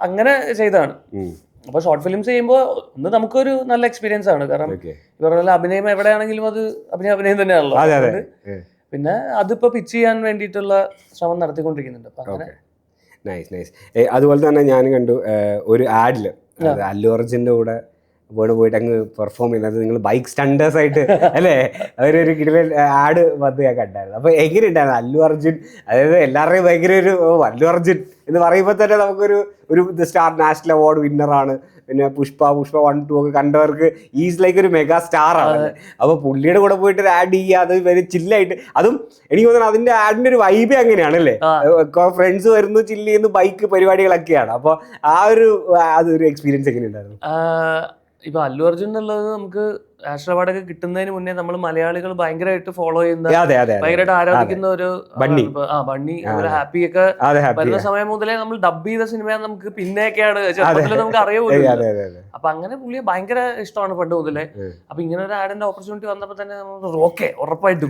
അങ്ങനെ ചെയ്തതാണ്. അപ്പൊ ഷോർട്ട് ഫിലിംസ് ചെയ്യുമ്പോൾ ഒന്ന് നമുക്കൊരു നല്ല എക്സ്പീരിയൻസ് ആണ്. കാരണം ഇവരുടെ അഭിനയം എവിടെയാണെങ്കിലും അത് അഭിനയം തന്നെയാണല്ലോ. പിന്നെ അതിപ്പോ പിച്ച് ചെയ്യാൻ വേണ്ടിയിട്ടുള്ള ശ്രമം നടത്തിക്കൊണ്ടിരിക്കുന്നുണ്ട്. അപ്പൊ അങ്ങനെ നൈസ്. അതുപോലെ തന്നെ ഞാൻ കണ്ടു ഒരു ആഡില് അല്ലു അർജുന്റെ കൂടെ പോയിട്ട് അങ്ങ് പെർഫോം ചെയ്യുന്നത് നിങ്ങൾ ബൈക്ക് സ്റ്റണ്ടേഴ്സ് ആയിട്ട് അല്ലേ? അവരൊരു കിടിലൻ ആഡ് വന്ന് ഞാൻ കണ്ടായിരുന്നു. അപ്പൊ എങ്ങനെയുണ്ടായിരുന്നു അല്ലു അർജുൻ? അതായത് എല്ലാവരുടെയും ഭയങ്കര ഒരു അല്ലു അർജുൻ എന്ന് പറയുമ്പോൾ തന്നെ നമുക്കൊരു സ്റ്റാർ നാഷണൽ അവാർഡ് വിന്നറാണ്. പിന്നെ പുഷ്പ 1, 2 ഒക്കെ കണ്ടവർക്ക് ഈസ് ലൈക്ക് ഒരു മെഗാ സ്റ്റാർ ആണ്. അപ്പൊ പുള്ളിയുടെ കൂടെ പോയിട്ട് ഒരു ആഡ് ചെയ്യുക, അത് വെരി ചില്ലായിട്ട്. അതും എനിക്ക് തോന്നുന്നു അതിന്റെ ആഡിന്റെ ഒരു വൈബ് അങ്ങനെയാണല്ലേ? ഫ്രണ്ട്സ് വരുന്നു, ചില്ല് ചെയ്യുന്നു, ബൈക്ക് പരിപാടികളൊക്കെയാണ്. അപ്പൊ അതൊരു എക്സ്പീരിയൻസ് എങ്ങനെയുണ്ടായിരുന്നു? ഇപ്പൊ അല്ലു അർജുൻ എന്നുള്ളത് നമുക്ക് നാഷണൽ അവാർഡൊക്കെ കിട്ടുന്നതിന് മുന്നേ നമ്മൾ മലയാളികൾ ഭയങ്കരമായിട്ട് ഫോളോ ചെയ്യുന്ന, ഭയങ്കരമായിട്ട് ആരാധിക്കുന്ന ഒരു ബണ്ണി, അതുപോലെ ഹാപ്പി ഒക്കെ വരുന്ന സമയം മുതലേ നമ്മൾ ഡബ് ചെയ്ത സിനിമ നമുക്ക് പിന്നെയൊക്കെയാണ് ചെറുപ്പത്തിൽ നമുക്ക് അറിയുമല്ലോ. അപ്പൊ അങ്ങനെ പുള്ളിയെ ഭയങ്കര ഇഷ്ടമാണ് പണ്ട് മുതലേ. അപ്പൊ ഇങ്ങനെ ഒരു ആഡിന്റെ ഓപ്പർച്യൂണിറ്റി വന്നപ്പോ തന്നെ നമ്മൾ ഓക്കെ ഉറപ്പായിട്ടും.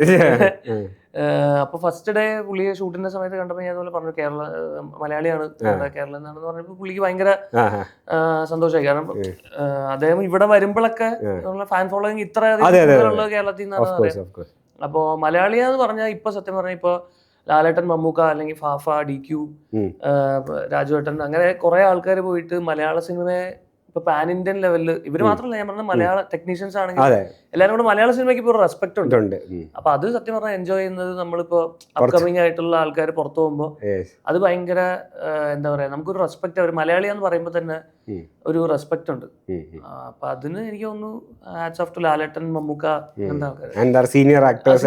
അപ്പൊ ഫസ്റ്റ് ഡേ പുള്ളിയെ ഷൂട്ടിന്റെ സമയത്ത് കണ്ടപ്പോൾ ഞാൻ അതുപോലെ പറഞ്ഞു മലയാളിയാണ്, കേരളം എന്നാണെന്ന് പറഞ്ഞപ്പോ പുള്ളിക്ക് ഭയങ്കര സന്തോഷമായി. കാരണം അദ്ദേഹം ഇവിടെ വരുമ്പോഴൊക്കെ ഫാൻ ഫോളോയിങ് ഇത്ര കേരളത്തിൽ നിന്നാണ്. അപ്പോ മലയാളിയാന്ന് പറഞ്ഞാൽ ഇപ്പൊ സത്യം പറഞ്ഞാൽ ഇപ്പൊ ലാലേട്ടൻ, മമ്മൂക്ക, അല്ലെങ്കിൽ ഫാഫ, DQ, രാജുവേട്ടൻ, അങ്ങനെ കുറെ ആൾക്കാർ പോയിട്ട് മലയാള സിനിമയെ ഇപ്പൊ പാൻ ഇന്ത്യൻ ലെവലിൽ ഇവര് മാത്രമല്ല, ഞാൻ പറഞ്ഞ മലയാള ടെക്നീഷ്യൻസ് ആണെങ്കിൽ എല്ലാവരും കൂടെ മലയാള സിനിമയ്ക്ക് ഇപ്പോൾ റെസ്പെക്ട് ഉണ്ട്. അപ്പൊ അത് സത്യം പറഞ്ഞാൽ എൻജോയ് ചെയ്യുന്നത് നമ്മളിപ്പോ അപ്കമിങ് ആയിട്ടുള്ള ആൾക്കാർ പുറത്തു പോകുമ്പോൾ അത് ഭയങ്കര എന്താ പറയാ, നമുക്കൊരു റെസ്പെക്ട്, ഒരു മലയാളിയാന്ന് പറയുമ്പോൾ തന്നെ ഒരു റെസ്പെക്ട് ഉണ്ട്. അപ്പൊ അതിന് എനിക്ക് തോന്നുന്നു ഹാറ്റ്സ് ഓഫ് ടു ലാലേട്ടൻ, മമ്മൂക്ക, എന്താ സീനിയർ ആക്ടേഴ്സ്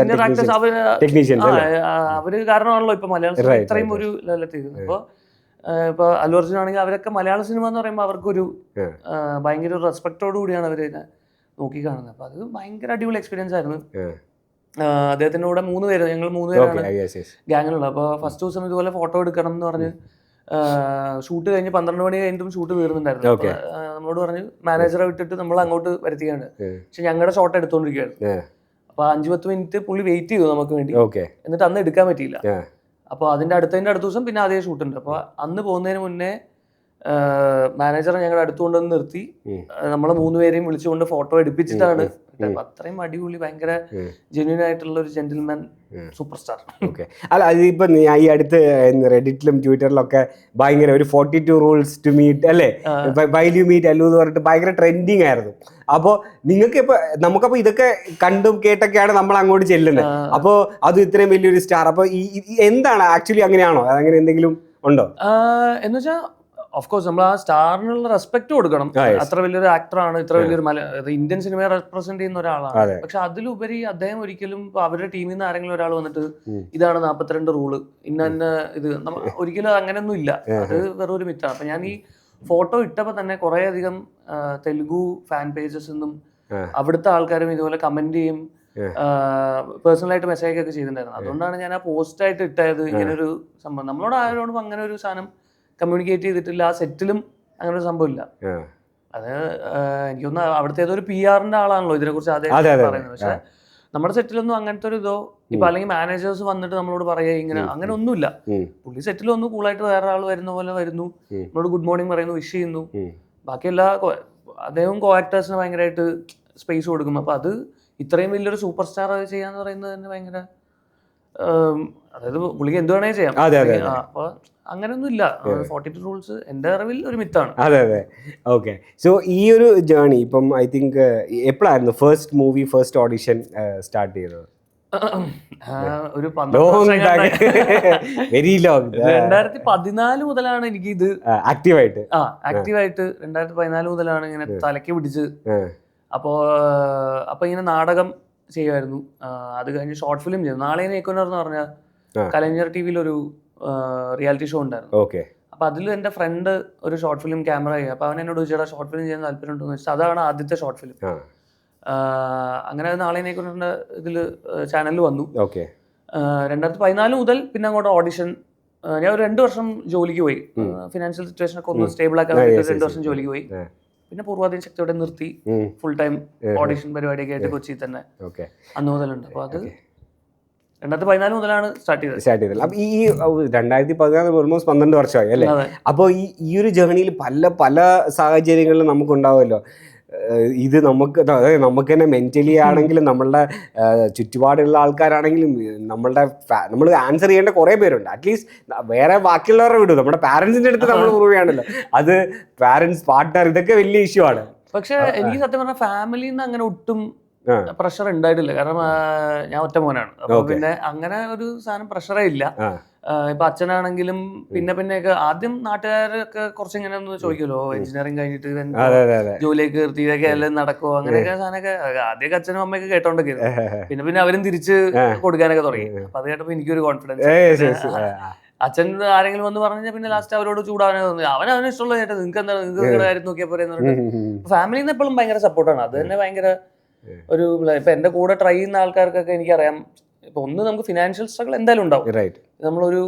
അവര് കാരണമാണല്ലോ ഇപ്പൊ മലയാള സിനിമ ഇത്രയും ഒരു ലെവലെത്തിയത്. അപ്പൊ ഇപ്പൊ അല്ലു അർജുൻ ആണെങ്കിൽ അവരൊക്കെ മലയാള സിനിമ എന്ന് പറയുമ്പോൾ അവർക്കൊരു ഭയങ്കര ഒരു റെസ്പെക്റ്റോട് കൂടിയാണ് അവർ നോക്കി കാണുന്നത്. അപ്പൊ അത് ഭയങ്കര അടിപൊളി എക്സ്പീരിയൻസ് ആയിരുന്നു. അദ്ദേഹത്തിന്റെ കൂടെ 3 പേര്, ഞങ്ങൾ 3 പേരാണ് ഗ്യാങ്ങിലുള്ളത്. അപ്പോൾ ഫസ്റ്റ് ദിവസം ഇതുപോലെ ഫോട്ടോ എടുക്കണം എന്ന് പറഞ്ഞ് ഷൂട്ട് കഴിഞ്ഞ് 12 മണി കഴിഞ്ഞിട്ടും ഷൂട്ട് തീർന്നിട്ടുണ്ടായിരുന്നു. നമ്മളോട് പറഞ്ഞ് മാനേജറെ വിട്ടിട്ട് നമ്മൾ അങ്ങോട്ട് വരുത്തിയാണ്. പക്ഷെ ഞങ്ങളുടെ ഷോട്ട് എടുത്തോണ്ടിരിക്കുകയായിരുന്നു. അപ്പൊ 5-10 മിനിറ്റ് പുള്ളി വെയിറ്റ് ചെയ്തു നമുക്ക് വേണ്ടി. എന്നിട്ട് അന്ന് എടുക്കാൻ പറ്റിയില്ല. അപ്പോൾ അതിന്റെ അടുത്ത ദിവസം പിന്നെ അതേ ഷൂട്ടുണ്ട്. അപ്പോൾ അന്ന് പോകുന്നതിന് മുന്നേ മാനേജറെ ഞങ്ങളുടെ അടുത്ത് കൊണ്ടുവന്ന് നിർത്തി നമ്മളെ 3 പേരെയും വിളിച്ചുകൊണ്ട് ഫോട്ടോ എടുപ്പിച്ചിട്ടാണ്. അത്രയും അടിപൊളി, ഭയങ്കര ജെന്യൂൻ ആയിട്ടുള്ള ഒരു ജെന്റിൽമാൻ സൂപ്പർ സ്റ്റാർ. ഓക്കെ. അല്ല, അതിപ്പോ ഈ അടുത്ത് റെഡിറ്റിലും ട്വിറ്ററിലൊക്കെ ഭയങ്കര ഒരു 42 റൂൾസ് ടു മീറ്റ് അല്ലേ, വൈൽ യു മീറ്റ് അല്ലു എന്ന് പറഞ്ഞിട്ട് ഭയങ്കര ട്രെൻഡിങ് ആയിരുന്നു. അപ്പോൾ നിങ്ങൾക്ക് ഇപ്പൊ നമുക്കപ്പോ ഇതൊക്കെ കണ്ടും കേട്ടൊക്കെയാണ് നമ്മൾ അങ്ങോട്ട് ചെല്ലുന്നത്. അപ്പോൾ അത് ഇത്രയും വലിയൊരു സ്റ്റാർ, അപ്പൊ എന്താണ് ആക്ച്വലി അങ്ങനെയാണോ, അങ്ങനെ എന്തെങ്കിലും ഉണ്ടോ? എന്ന് വെച്ചാൽ ഓഫ്കോഴ്സ് നമ്മൾ ആ സ്റ്റാറിനുള്ള റെസ്പെക്ട് കൊടുക്കണം. അത്ര വലിയൊരു ആക്ടറാണ്, ഇത്ര വലിയൊരു ഇന്ത്യൻ സിനിമയെ റെപ്രസെന്റ് ചെയ്യുന്ന ഒരാളാണ്. പക്ഷെ അതിലുപരി അദ്ദേഹം ഒരിക്കലും അവരുടെ ടീമിൽ നിന്ന് ആരെങ്കിലും ഒരാൾ വന്നിട്ട് ഇതാണ് 42 റൂള്, ഇന്ന ഇത് ഒരിക്കലും അങ്ങനെയൊന്നും ഇല്ല. അത് വെറും ഒരു മിത്താണ്. അപ്പൊ ഞാൻ ഈ ഫോട്ടോ ഇട്ടപ്പോൾ തന്നെ കുറെ അധികം തെലുഗു ഫാൻ പേജസ് നിന്നും അവിടുത്തെ ആൾക്കാരും ഇതുപോലെ കമന്റ് ചെയ്യും, പേഴ്സണലായിട്ട് മെസ്സേജ് ഒക്കെ ചെയ്തിട്ടുണ്ടായിരുന്നു. അതുകൊണ്ടാണ് ഞാൻ ആ പോസ്റ്റ് ആയിട്ട് ഇട്ടത്. ഇങ്ങനെ ഒരു സംഭവം നമ്മളോട് ആരോടും അങ്ങനെ ഒരു സാധനം കമ്മ്യൂണിക്കേറ്റ് ചെയ്തിട്ടില്ല. ആ സെറ്റിലും അങ്ങനെ ഒരു സംഭവം ഇല്ല. അത് എനിക്കൊന്ന് അവിടുത്തെ ഏതൊരു PR-ന്റെ ആളാണല്ലോ ഇതിനെ കുറിച്ച് ആദ്യം പറയുന്നത്. പക്ഷെ നമ്മുടെ സെറ്റിലൊന്നും അങ്ങനത്തെ ഒരു ഇതോ ഇപ്പൊ അല്ലെങ്കിൽ മാനേജേഴ്സ് വന്നിട്ട് നമ്മളോട് പറയുക ഇങ്ങനെ അങ്ങനെ ഒന്നുമില്ല. പുള്ളി സെറ്റിൽ വന്നു, കൂളായിട്ട് വേറെ ആൾ വരുന്ന പോലെ വരുന്നു, നമ്മളോട് ഗുഡ് മോർണിംഗ് പറയുന്നു, വിഷ് ചെയ്യുന്നു. ബാക്കിയെല്ലാ അദ്ദേഹം കോ ആക്ടേഴ്സിന് ഭയങ്കരമായിട്ട് സ്പേസ് കൊടുക്കും. അപ്പൊ അത് ഇത്രയും വലിയൊരു സൂപ്പർ സ്റ്റാർ അത് ചെയ്യാന്ന് പറയുന്നത് തന്നെ ഭയങ്കര, അതായത് പുള്ളിക്ക് എന്ത് വേണേ ചെയ്യാം. അപ്പൊ അങ്ങനെയൊന്നും ഇല്ല. 42 റൂൾസ് എൻ്റെ അറിവിൽ ഒരു മിത്താണ്. അതെ. ഓക്കെ. സോ ഈ ഒരു ജേർണി ഇപ്പം ഐ തിങ്ക് എപ്പോഴായിരുന്നു first movie, first audition start ചെയ്തത്? ഒരു 2014 മുതലാണ് എനിക്ക് ഇത് ആക്റ്റീവായിട്ട് 2014 മുതലാണ് ഇങ്ങനെ തലയ്ക്ക് പിടിച്ച്. അപ്പൊ ഇങ്ങനെ നാടകം ചെയ്യുമായിരുന്നു. അത് കഴിഞ്ഞ് ഷോർട്ട് ഫിലിം ചെയ്തു. നാളെ നേക്കുനർ എന്ന് പറഞ്ഞ കലഞ്ഞർ TV ഒരു റിയാലിറ്റി ഷോ ഉണ്ടായിരുന്നു. അപ്പൊ അതിൽ എൻ്റെ ഫ്രണ്ട് ഒരു ഷോർട്ട് ഫിലിം ക്യാമറ ചെയ്യുക. അപ്പൊ അവൻ എന്നോട് ചോദിച്ചാൽ ഷോർട്ട് ഫിലിം ചെയ്യാൻ താല്പര്യം ഉണ്ടോ എന്ന് വെച്ചാൽ അതാണ് ആദ്യത്തെ ഷോർട്ട് ഫിലിം. അങ്ങനെ നാളെ നേക്കുനറിന്റെ ഇതിൽ ചാനലിൽ വന്നു. 2014 മുതൽ പിന്നെ അങ്ങോട്ട് ഓഡിഷൻ. ഞാൻ ഒരു 2 വർഷം ജോലിക്ക് പോയി. ഫിനാൻഷ്യൽ സിറ്റുവേഷൻ ഒക്കെ ഒന്ന് സ്റ്റേബിൾ ആക്കാൻ വേണ്ടി 2 വർഷം ജോലിക്ക് പോയി. പിന്നെ പൂർവാധീന ശക്തിയോടെ നിർത്തി ഫുൾ ടൈം ഓഡിഷൻ പരിപാടിയൊക്കെ ആയിട്ട് കൊച്ചിയിൽ തന്നെ അന്ന് മുതലുണ്ട്. അപ്പോൾ അത് 2014 മുതലാണ് സ്റ്റാർട്ട് ചെയ്തത്. അപ്പൊ ഈ 2014 ഓൾമോസ്റ്റ് 12 വർഷമായി അല്ലേ? അപ്പോൾ ഈ ഒരു ജേർണിയിൽ പല സാഹചര്യങ്ങളിലും നമുക്കുണ്ടാവുമല്ലോ. ഇത് നമുക്ക് തന്നെ മെന്റലി ആണെങ്കിലും നമ്മളുടെ ചുറ്റുപാടുള്ള ആൾക്കാരാണെങ്കിലും നമ്മൾ ആൻസർ ചെയ്യേണ്ട കുറേ പേരുണ്ട്. അറ്റ്ലീസ്റ്റ് വേറെ ബാക്കിയുള്ളവരെ വിടും, നമ്മുടെ പാരന്റ്സിന്റെ അടുത്ത് നമ്മൾ പ്രൂവ് ചെയ്യാണല്ലോ. അത് പാരന്റ്സ്, പാർട്ട്ണർ, ഇതൊക്കെ വലിയ ഇഷ്യൂ ആണ്. പക്ഷെ എനിക്ക് സത്യം പറഞ്ഞാൽ ഫാമിലിയിൽ നിന്ന് അങ്ങനെ ഒട്ടും പ്രഷർ ഉണ്ടായിട്ടില്ല. കാരണം ഞാൻ ഒറ്റ മോനാണ്. അപ്പൊ പിന്നെ അങ്ങനെ ഒരു സാധനം പ്രഷറേ ഇല്ല. ഇപ്പൊ അച്ഛനാണെങ്കിലും പിന്നെയൊക്കെ ആദ്യം നാട്ടുകാരൊക്കെ കുറച്ച് ഇങ്ങനെ ഒന്ന് ചോദിക്കുമല്ലോ, എഞ്ചിനീയറിംഗ് കഴിഞ്ഞിട്ട് ജോലിയൊക്കെ കയറി ഇതൊക്കെ എല്ലാം നടക്കുമോ, അങ്ങനെയൊക്കെ സാധനമൊക്കെ ആദ്യമൊക്കെ അച്ഛനും അമ്മയൊക്കെ കേട്ടോണ്ടൊക്കെ. പിന്നെ അവരും തിരിച്ച് കൊടുക്കാനൊക്കെ തുടങ്ങി. അപ്പൊ അത് കേട്ടപ്പോ എനിക്കൊരു കോൺഫിഡൻസ്. അച്ഛൻ ആരെങ്കിലും വന്ന് പറഞ്ഞാൽ പിന്നെ ലാസ്റ്റ് അവരോട് ചൂടാവാനേ തോന്നി. അവന് ഇഷ്ടമുള്ള ചേട്ടാ, നിങ്ങൾക്ക് എന്താണ്, നിങ്ങൾക്ക് കാര്യം നോക്കിയാൽ പോരെ എന്ന് പറഞ്ഞിട്ട് ഫാമിലിയിൽ നിന്ന് എപ്പോഴും ഭയങ്കര സപ്പോർട്ടാണ്. അത് തന്നെ ഭയങ്കര ഒരു ഇപ്പൊ എന്റെ കൂടെ ട്രൈ ചെയ്യുന്ന ആൾക്കാർക്കൊക്കെ എനിക്കറിയാം. ഇപ്പൊ ഒന്ന് നമുക്ക് ഫിനാൻഷ്യൽ സ്ട്രഗിൾ എന്തായാലും ഉണ്ടാവും. നമ്മളൊരു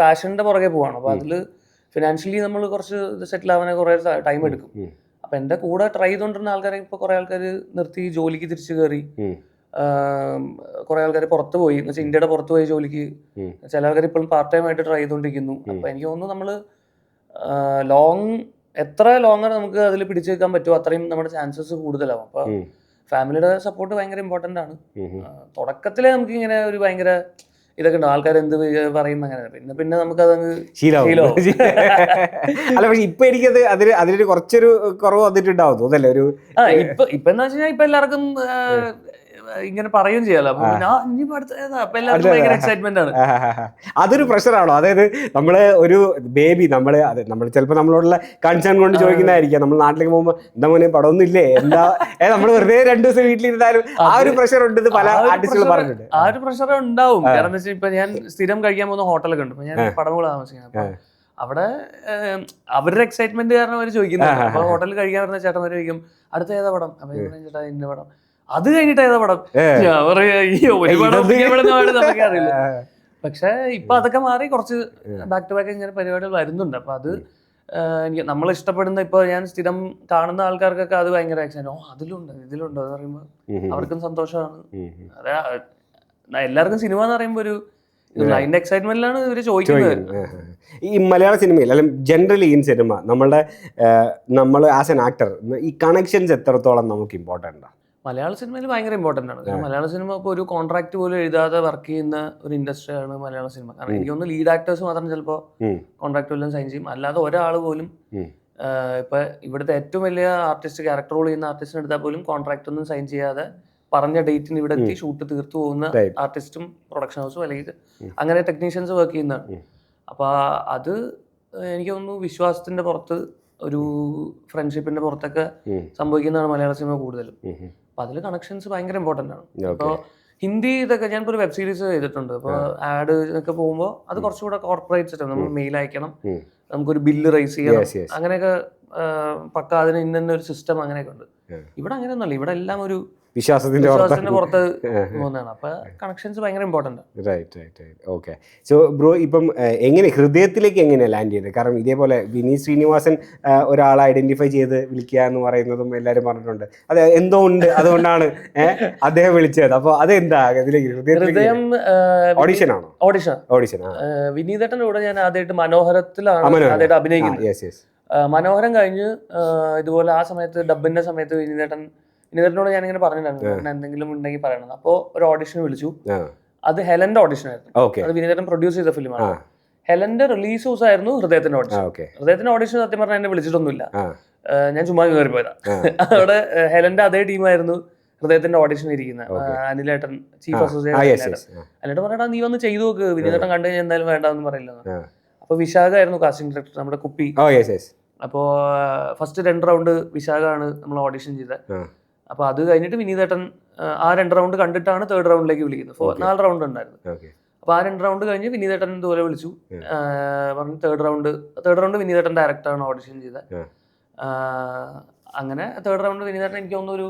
പാഷന്റെ പുറകെ പോവാണ്. അപ്പൊ അതില് ഫിനാൻഷ്യലി നമ്മൾ കുറച്ച് സെറ്റിൽ ആവാൻ കുറെ ടൈം എടുക്കും. അപ്പൊ എന്റെ കൂടെ ട്രൈ ചെയ്തോണ്ടിരുന്ന ആൾക്കാരെ ഇപ്പൊ കുറെ ആൾക്കാർ നിർത്തി ജോലിക്ക് തിരിച്ചു കയറി. കുറെ ആൾക്കാർ പുറത്ത് പോയി, എന്ന് വെച്ചാൽ ഇന്ത്യയുടെ പുറത്ത് പോയി ജോലിക്ക്. ചില ആൾക്കാർ ഇപ്പോഴും പാർട്ട് ടൈം ആയിട്ട് ട്രൈ ചെയ്തോണ്ടിരിക്കുന്നു. അപ്പൊ എനിക്ക് തോന്നുന്നു നമ്മള് എത്ര ലോങ്ങർ നമുക്ക് അതിൽ പിടിച്ചു വെക്കാൻ പറ്റുമോ അത്രയും നമ്മുടെ ചാൻസസ് കൂടുതലാവും. അപ്പൊ ഫാമിലിയുടെ സപ്പോർട്ട് ഭയങ്കര ഇമ്പോർട്ടൻ്റ് ആണ്. തുടക്കത്തിലെ നമുക്ക് ഇങ്ങനെ ഒരു ഭയങ്കര ഇതൊക്കെ ഉണ്ട്, ആൾക്കാർ എന്ത് പറയും അങ്ങനെ. പിന്നെ പിന്നെ നമുക്കതങ്ങ് ശീലമാവും. അല്ല പക്ഷെ ഇപ്പൊ എനിക്കത് അതിലൊരു കുറച്ചൊരു കുറവ് വന്നിട്ടുണ്ടാവും തോന്നല്ലേ ഒരു ഇപ്പൊ എന്താ വെച്ച് കഴിഞ്ഞാൽ ഇപ്പൊ എല്ലാവർക്കും ഇങ്ങനെ പറയുകയും ചെയ്യാലോ. അപ്പൊ എല്ലാവർക്കും ഭയങ്കര എക്സൈറ്റ്മെന്റ് ആണ്. അതൊരു പ്രഷറാണോ? അതായത് നമ്മള് ഒരു ബേബി നമ്മൾ ചിലപ്പോൾ നമ്മളോടുള്ള കൺസേൺ കൊണ്ട് ചോദിക്കുന്നതായിരിക്കാം. നമ്മൾ നാട്ടിലേക്ക് പോകുമ്പോൾ എന്താ മോനെ പടമൊന്നും ഇല്ലേ, എന്താ നമ്മൾ വെറുതെ 2 ദിവസം വീട്ടിലിരുന്നാലും ആ ഒരു പ്രഷർ ഉണ്ട്. പല ആർട്ടിസ്റ്റുകൾ പറഞ്ഞിട്ടുണ്ട് ആ ഒരു പ്രഷർ ഉണ്ടാവും. കാരണം എന്താ വെച്ചാൽ ഇപ്പൊ ഞാൻ സ്ഥിരം കഴിക്കാൻ പോകുന്ന ഹോട്ടലൊക്കെ ഉണ്ട്. ഞാൻ പടമുകൾ താമസിക്കുന്നത്. അവിടെ അവരുടെ എക്സൈറ്റ്മെന്റ് കാരണം അവർ ചോദിക്കുന്നത്. അപ്പൊ ഹോട്ടലിൽ കഴിക്കാൻ വരുന്ന ചേട്ടന്മാർ ചോദിക്കും അടുത്ത ഏതാ പടം, അപ്പൊ ചേട്ടാ ഇന്ന പടം, അത് കഴിഞ്ഞിട്ട് ഏതാ പടം. നമുക്കറിയില്ല. പക്ഷെ ഇപ്പൊ അതൊക്കെ മാറി കുറച്ച് ബാക്ക് ടു ബാക്ക് ഇങ്ങനെ പരിപാടികൾ വരുന്നുണ്ട്. അപ്പൊ അത് എനിക്ക് നമ്മൾ ഇഷ്ടപ്പെടുന്ന, ഇപ്പൊ ഞാൻ സ്ഥിരം കാണുന്ന ആൾക്കാർക്കൊക്കെ അത് ഭയങ്കര എക്സൈറ്റ്. അതിലുണ്ട് ഇതിലുണ്ട് എന്ന് പറയുമ്പോൾ അവർക്കും സന്തോഷമാണ്. അതെ, എല്ലാവർക്കും സിനിമ എന്ന് പറയുമ്പോ ഒരു അതിന്റെ എക്സൈറ്റ്മെന്റിലാണ് ഇവര് ചോദിക്കുന്നത്. ഈ മലയാള സിനിമയിൽ അല്ലെങ്കിൽ ജനറലി ഈ സിനിമ നമ്മൾ ആസ് എൻ ആക്ടർ ഈ കണക്ഷൻസ് എത്രത്തോളം നമുക്ക് ഇമ്പോർട്ടൻ്റ് ആണ്? മലയാള സിനിമയിൽ ഭയങ്കര ഇമ്പോർട്ടൻ്റ് ആണ്. കാരണം മലയാള സിനിമ ഇപ്പോൾ ഒരു കോൺട്രാക്ട് പോലും എഴുതാതെ വർക്ക് ചെയ്യുന്ന ഒരു ഇൻഡസ്ട്രിയാണ് മലയാള സിനിമ. കാരണം എനിക്കൊന്ന് ലീഡ് ആക്ടേഴ്സ് മാത്രം ചിലപ്പോൾ കോൺട്രാക്ട് വല്ലതും സൈൻ ചെയ്യും. അല്ലാതെ ഒരാൾ പോലും ഇപ്പൊ ഇവിടുത്തെ ഏറ്റവും വലിയ ആർട്ടിസ്റ്റ്, ക്യാരക്ടർ റോൾ ചെയ്യുന്ന ആർട്ടിസ്റ്റിന് എടുത്താൽ പോലും കോൺട്രാക്ട് ഒന്നും സൈൻ ചെയ്യാതെ പറഞ്ഞ ഡേറ്റിന് ഇവിടെ എത്തി ഷൂട്ട് തീർത്തു പോകുന്ന ആർട്ടിസ്റ്റും പ്രൊഡക്ഷൻ ഹൗസും അല്ലെങ്കിൽ അങ്ങനെ ടെക്നീഷ്യൻസ് വർക്ക് ചെയ്യുന്നതാണ്. അപ്പൊ അത് എനിക്ക് തോന്നുന്നു വിശ്വാസത്തിന്റെ പുറത്ത്, ഒരു ഫ്രണ്ട്ഷിപ്പിന്റെ പുറത്തൊക്കെ സംഭവിക്കുന്നതാണ് മലയാള സിനിമ കൂടുതലും. അപ്പൊ അതിൽ കണക്ഷൻസ് ഭയങ്കര ഇമ്പോർട്ടൻ്റ് ആണ്. അപ്പോൾ ഹിന്ദി ഇതൊക്കെ ഞാനിപ്പോൾ ഒരു വെബ് സീരീസ് ചെയ്തിട്ടുണ്ട്. അപ്പോൾ ആഡ് ഒക്കെ പോകുമ്പോൾ അത് കുറച്ചുകൂടെ കോർപ്പറേറ്റ് സിസ്റ്റം, നമ്മൾ മെയിൽ അയക്കണം, നമുക്കൊരു ബില്ല് റൈസ് ചെയ്യണം, അങ്ങനെയൊക്കെ പക്ക അതിന് ഇന്ന ഒരു സിസ്റ്റം അങ്ങനെയൊക്കെ ഉണ്ട്. ഇവിടെ അങ്ങനെയൊന്നുമല്ല. ഇവിടെ എല്ലാം ഒരു വിശ്വാസത്തിന്റെ പുറത്ത് പോകുന്നതാണ്. അപ്പൊ കണക്ഷൻസ് ഭയങ്കര important. Right. Okay. So bro ഇപ്പം എങ്ങനെ ഹൃദയത്തിലേക്ക് എങ്ങനെയാണ് ലാൻഡ് ചെയ്തത്? കാരണം ഇതേപോലെ വിനീത് ശ്രീനിവാസൻ ഒരാളെ ഐഡന്റിഫൈ ചെയ്ത് വിളിക്കുക എന്ന് പറയുന്നതും എല്ലാവരും പറഞ്ഞിട്ടുണ്ട്. അത് എന്തോ ഉണ്ട്, അതുകൊണ്ടാണ് അദ്ദേഹം വിളിച്ചത്. അപ്പൊ അതെന്താ ഇതിലേക്ക് ഹൃദയം? ഓഡിഷൻ ആണോ? ഓഡിഷൻ. വിനീതേട്ടൻ്റെ കൂടെ ഞാൻ ആദ്യമായിട്ട് മനോഹരത്തിലാണ് ആദ്യമായിട്ട് അഭിനയിക്കുന്നത്. മനോഹരം കഴിഞ്ഞ് ഇതുപോലെ ആ സമയത്ത് ഡബിന്റെ സമയത്ത് വിനീതേട്ടനോട് ഞാനിങ്ങനെ പറഞ്ഞിട്ടുണ്ടായിരുന്നു എന്തെങ്കിലും ഉണ്ടെങ്കിൽ പറയണം. അപ്പോൾ ഒരു ഓഡിഷന് വിളിച്ചു. അത് ഹെലന്റെ ഓഡിഷൻ ആയിരുന്നു. അത് വിനീതേട്ടൻ പ്രൊഡ്യൂസ് ചെയ്ത ഫിലിമാണ്. ഹെലന്റെ റിലീസ് ദിവസമായിരുന്നു ഹൃദയത്തിന്റെ ഓഡിഷൻ. ഹൃദയത്തിന്റെ ഓഡിഷൻ സത്യം പറഞ്ഞാൽ എന്നെ വിളിച്ചിട്ടൊന്നുമില്ല, ഞാൻ ചുമ്മാ കയറി പോയതാ. അവിടെ ഹെലന്റെ അതേ ടീമായിരുന്നു ഹൃദയത്തിന്റെ ഓഡിഷൻ ഇരിക്കുന്നത്. അനിലേട്ടൻ, ചീഫ് അസോസിയേറ്റ് അനിലേട്ടൻ പറഞ്ഞാ നീ വന്ന് ചെയ്തു നോക്ക്, വിനീതേട്ടൻ കണ്ടു കഴിഞ്ഞാൽ എന്തായാലും വേണ്ടെന്ന് പറയില്ല. അപ്പൊ വിശാഖായിരുന്നു കാസ്റ്റിംഗ് ഡയറക്ടർ, നമ്മുടെ കുപ്പി. അപ്പോൾ ഫസ്റ്റ് 2 റൗണ്ട് വിശാഖാണ് നമ്മൾ ഓഡിഷൻ ചെയ്തത്. അപ്പോൾ അത് കഴിഞ്ഞിട്ട് വിനീതേട്ടൻ ആ 2 റൗണ്ട് കണ്ടിട്ടാണ് 3rd റൗണ്ടിലേക്ക് വിളിക്കുന്നത്. 4 റൗണ്ട് ഉണ്ടായിരുന്നു. അപ്പോൾ ആ 2 റൗണ്ട് കഴിഞ്ഞ് വിനീതേട്ടൻ ഇതുപോലെ വിളിച്ചു, പറഞ്ഞു 3rd റൗണ്ട് വിനീതേട്ടൻ ഡയറക്ടറാണ് ഓഡിഷൻ ചെയ്തത്. അങ്ങനെ 3rd റൗണ്ട് വിനീതേട്ടൻ എനിക്ക് തോന്നുന്നു ഒരു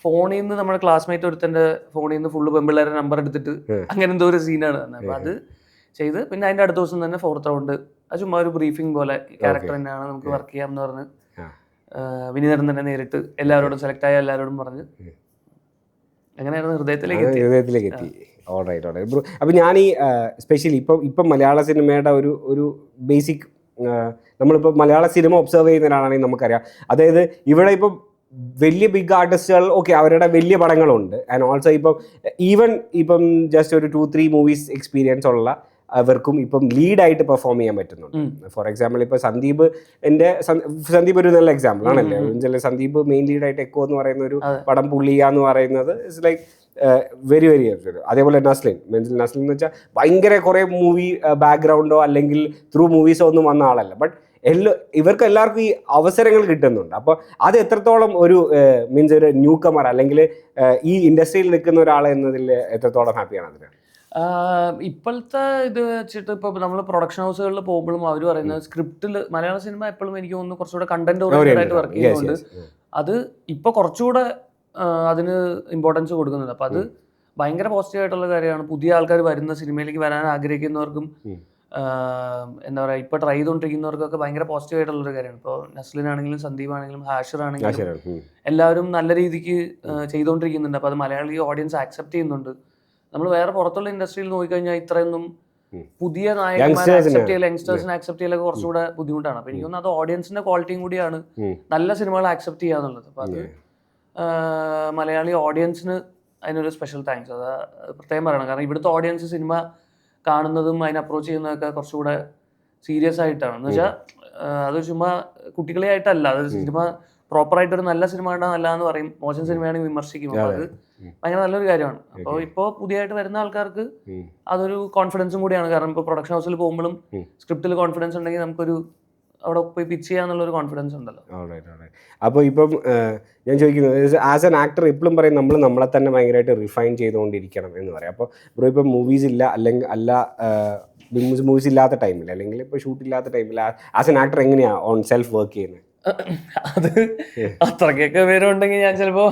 ഫോണിൽ നിന്ന് നമ്മുടെ ക്ലാസ്മേറ്റ് ഒരുത്തൻ്റെ ഫോണിൽ നിന്ന് ഫുള്ള് പെമ്പിള്ളേരെ നമ്പർ എടുത്തിട്ട് അങ്ങനെ എന്തോ ഒരു സീനാണ് തന്നെ. അപ്പോൾ അത് ചെയ്ത് പിന്നെ അതിൻ്റെ അടുത്ത ദിവസം തന്നെ 4th റൗണ്ട് അത് ചുമ്മാ ഒരു ബ്രീഫിംഗ് പോലെ, ക്യാരക്ടർ തന്നെയാണ്, നമുക്ക് വർക്ക് ചെയ്യാം എന്ന് പറഞ്ഞ് വിനീതേട്ടൻ തന്നെ നേരിട്ട് എല്ലാവരോടും സെലക്ട് ആയ എല്ലാവരോടും പറഞ്ഞ് അങ്ങനെയായിരുന്നു ഹൃദയത്തിലേക്ക് എത്തി. Alright bro. അപ്പം ഞാൻ ഈ സ്പെഷ്യലി ഇപ്പം മലയാള സിനിമയുടെ ഒരു ബേസിക്, നമ്മളിപ്പോൾ മലയാള സിനിമ ഒബ്സർവ് ചെയ്യുന്ന ഒരാളാണെങ്കിൽ നമുക്കറിയാം. അതായത് ഇവിടെ ഇപ്പം വലിയ ബിഗ് ആർട്ടിസ്റ്റുകൾ ഓക്കെ അവരുടെ വലിയ പടങ്ങളുണ്ട്. ആൻഡ് ഓൾസോ ഇപ്പം ജസ്റ്റ് ഒരു 2-3 മൂവീസ് എക്സ്പീരിയൻസ് ഉള്ള അവർക്കും ഇപ്പം ലീഡായിട്ട് പെർഫോം ചെയ്യാൻ പറ്റുന്നുണ്ട്. ഫോർ എക്സാമ്പിൾ ഇപ്പോൾ സന്ദീപ് ഒരു നല്ല എക്സാമ്പിൾ ആണല്ലേ. സന്ദീപ് മെയിൻ ലീഡായിട്ട് എക്കോ എന്ന് പറയുന്ന ഒരു പടം പുള്ളിയ എന്ന് പറയുന്നത് ഇറ്റ്സ് ലൈക്ക് വെരി വെരി. അതേപോലെ നസ്ലിൻ എന്ന് വെച്ചാൽ ഭയങ്കര കുറേ മൂവി ബാക്ക്ഗ്രൗണ്ടോ അല്ലെങ്കിൽ ത്രൂ മൂവീസോ ഒന്നും വന്ന ആളല്ല. ബട്ട് ഇവർക്ക് എല്ലാവർക്കും ഈ അവസരങ്ങൾ കിട്ടുന്നുണ്ട്. അപ്പോൾ അത് എത്രത്തോളം ഒരു മീൻസ് ഒരു ന്യൂ കമർ അല്ലെങ്കിൽ ഈ ഇൻഡസ്ട്രിയിൽ നിൽക്കുന്ന ഒരാൾ എന്നതിൽ എത്രത്തോളം ഹാപ്പിയാണ് അതിന്? ഇപ്പോഴത്തെ ഇത് വെച്ചിട്ട് ഇപ്പോൾ നമ്മൾ പ്രൊഡക്ഷൻ ഹൗസുകളിൽ പോകുമ്പോഴും അവർ പറയുന്നത് സ്ക്രിപ്റ്റിൽ മലയാള സിനിമ എപ്പോഴും എനിക്ക് തോന്നുന്നു കുറച്ചുകൂടെ കണ്ടന്റ് ഓറിയന്റഡ് ആയിട്ട് വർക്ക് ചെയ്യുന്നുണ്ട്. അത് ഇപ്പോൾ കുറച്ചുകൂടെ അതിന് ഇമ്പോർട്ടൻസ് കൊടുക്കുന്നുണ്ട്. അപ്പോൾ അത് ഭയങ്കര പോസിറ്റീവ് ആയിട്ടുള്ള കാര്യമാണ്. പുതിയ ആൾക്കാർ വരുന്ന സിനിമയിലേക്ക് വരാൻ ആഗ്രഹിക്കുന്നവർക്കും എന്താ പറയുക ഇപ്പോൾ ട്രൈ ചെയ്തുകൊണ്ടിരിക്കുന്നവർക്കൊക്കെ ഭയങ്കര പോസിറ്റീവ് ആയിട്ടുള്ളൊരു കാര്യമാണ്. ഇപ്പോൾ നസ്ലിനാണെങ്കിലും സന്ദീപ് ആണെങ്കിലും ഹാഷിർ ആണെങ്കിലും എല്ലാവരും നല്ല രീതിക്ക് ചെയ്തുകൊണ്ടിരിക്കുന്നുണ്ട്. അപ്പോൾ അത് മലയാളി ഓഡിയൻസ് ആക്സെപ്റ്റ് ചെയ്യുന്നുണ്ട്. നമ്മൾ വേറെ പുറത്തുള്ള ഇൻഡസ്ട്രിയിൽ നോക്കിക്കഴിഞ്ഞാൽ ഇത്രയൊന്നും പുതിയ നായകന്മാരെ ആക്സെപ്റ്റ് ചെയ്യൽ, യങ്സ്റ്റേഴ്സിനെ ആക്സെപ്റ്റ് ചെയ്യലൊക്കെ കുറച്ചുകൂടെ ബുദ്ധിമുട്ടാണ്. അപ്പോൾ എനിക്ക് തോന്നുന്നു അത് ഓഡിയൻസിന്റെ ക്വാളിറ്റിയും കൂടിയാണ് നല്ല സിനിമകൾ ആക്സെപ്റ്റ് ചെയ്യുക എന്നുള്ളത്. അപ്പോൾ അത് മലയാളി ഓഡിയൻസിന് അതിനൊരു സ്പെഷ്യൽ താങ്ക്സ് അത് പ്രത്യേകം പറയണം. കാരണം ഇവിടുത്തെ ഓഡിയൻസ് സിനിമ കാണുന്നതും അതിനെ അപ്രോച്ച് ചെയ്യുന്നതൊക്കെ കുറച്ചുകൂടെ സീരിയസ് ആയിട്ടാണ്. എന്ന് വെച്ചാൽ അത് ചുമ്മാ കുട്ടികളെ ആയിട്ടല്ല, അത് സിനിമ പ്രോപ്പറായിട്ട് ഒരു നല്ല സിനിമ അല്ല എന്ന് പറയും, മോശം സിനിമയാണെങ്കിൽ വിമർശിക്കും. അപ്പോൾ അത് ഭയങ്കര നല്ലൊരു കാര്യമാണ്. അപ്പോൾ ഇപ്പോൾ പുതിയതായിട്ട് വരുന്ന ആൾക്കാർക്ക് അതൊരു കോൺഫിഡൻസും കൂടിയാണ്. കാരണം ഇപ്പോൾ പ്രൊഡക്ഷൻ ഹൗസിൽ പോകുമ്പോഴും സ്ക്രിപ്റ്റിൽ കോൺഫിഡൻസ് ഉണ്ടെങ്കിൽ നമുക്കൊരു അവിടെ പോയി പിച്ച് ചെയ്യാന്നുള്ളൊരു കോൺഫിഡൻസ് ഉണ്ടല്ലോ. അപ്പോൾ ഇപ്പം ഞാൻ ചോദിക്കുന്നത്, ആസ് ആൻ ആക്ടർ ഇപ്പോഴും പറയും നമ്മൾ നമ്മളെ തന്നെ ഭയങ്കരമായിട്ട് റിഫൈൻ ചെയ്തുകൊണ്ടിരിക്കണം എന്ന് പറയാം. അപ്പോൾ ബ്രോ ഇപ്പം മൂവീസ് ഇല്ല, അല്ലെങ്കിൽ മൂവീസ് ഇല്ലാത്ത ടൈമിൽ, അല്ലെങ്കിൽ ഇപ്പോൾ ഷൂട്ട് ഇല്ലാത്ത ടൈമിൽ ആസ് ആൻ ആക്ടർ എങ്ങനെയാണ് ഓൺ സെൽഫ് വർക്ക് ചെയ്യുന്നത്? അത് അത്രക്കൊക്കെ പേരുണ്ടെങ്കിൽ ഞാൻ ചിലപ്പോ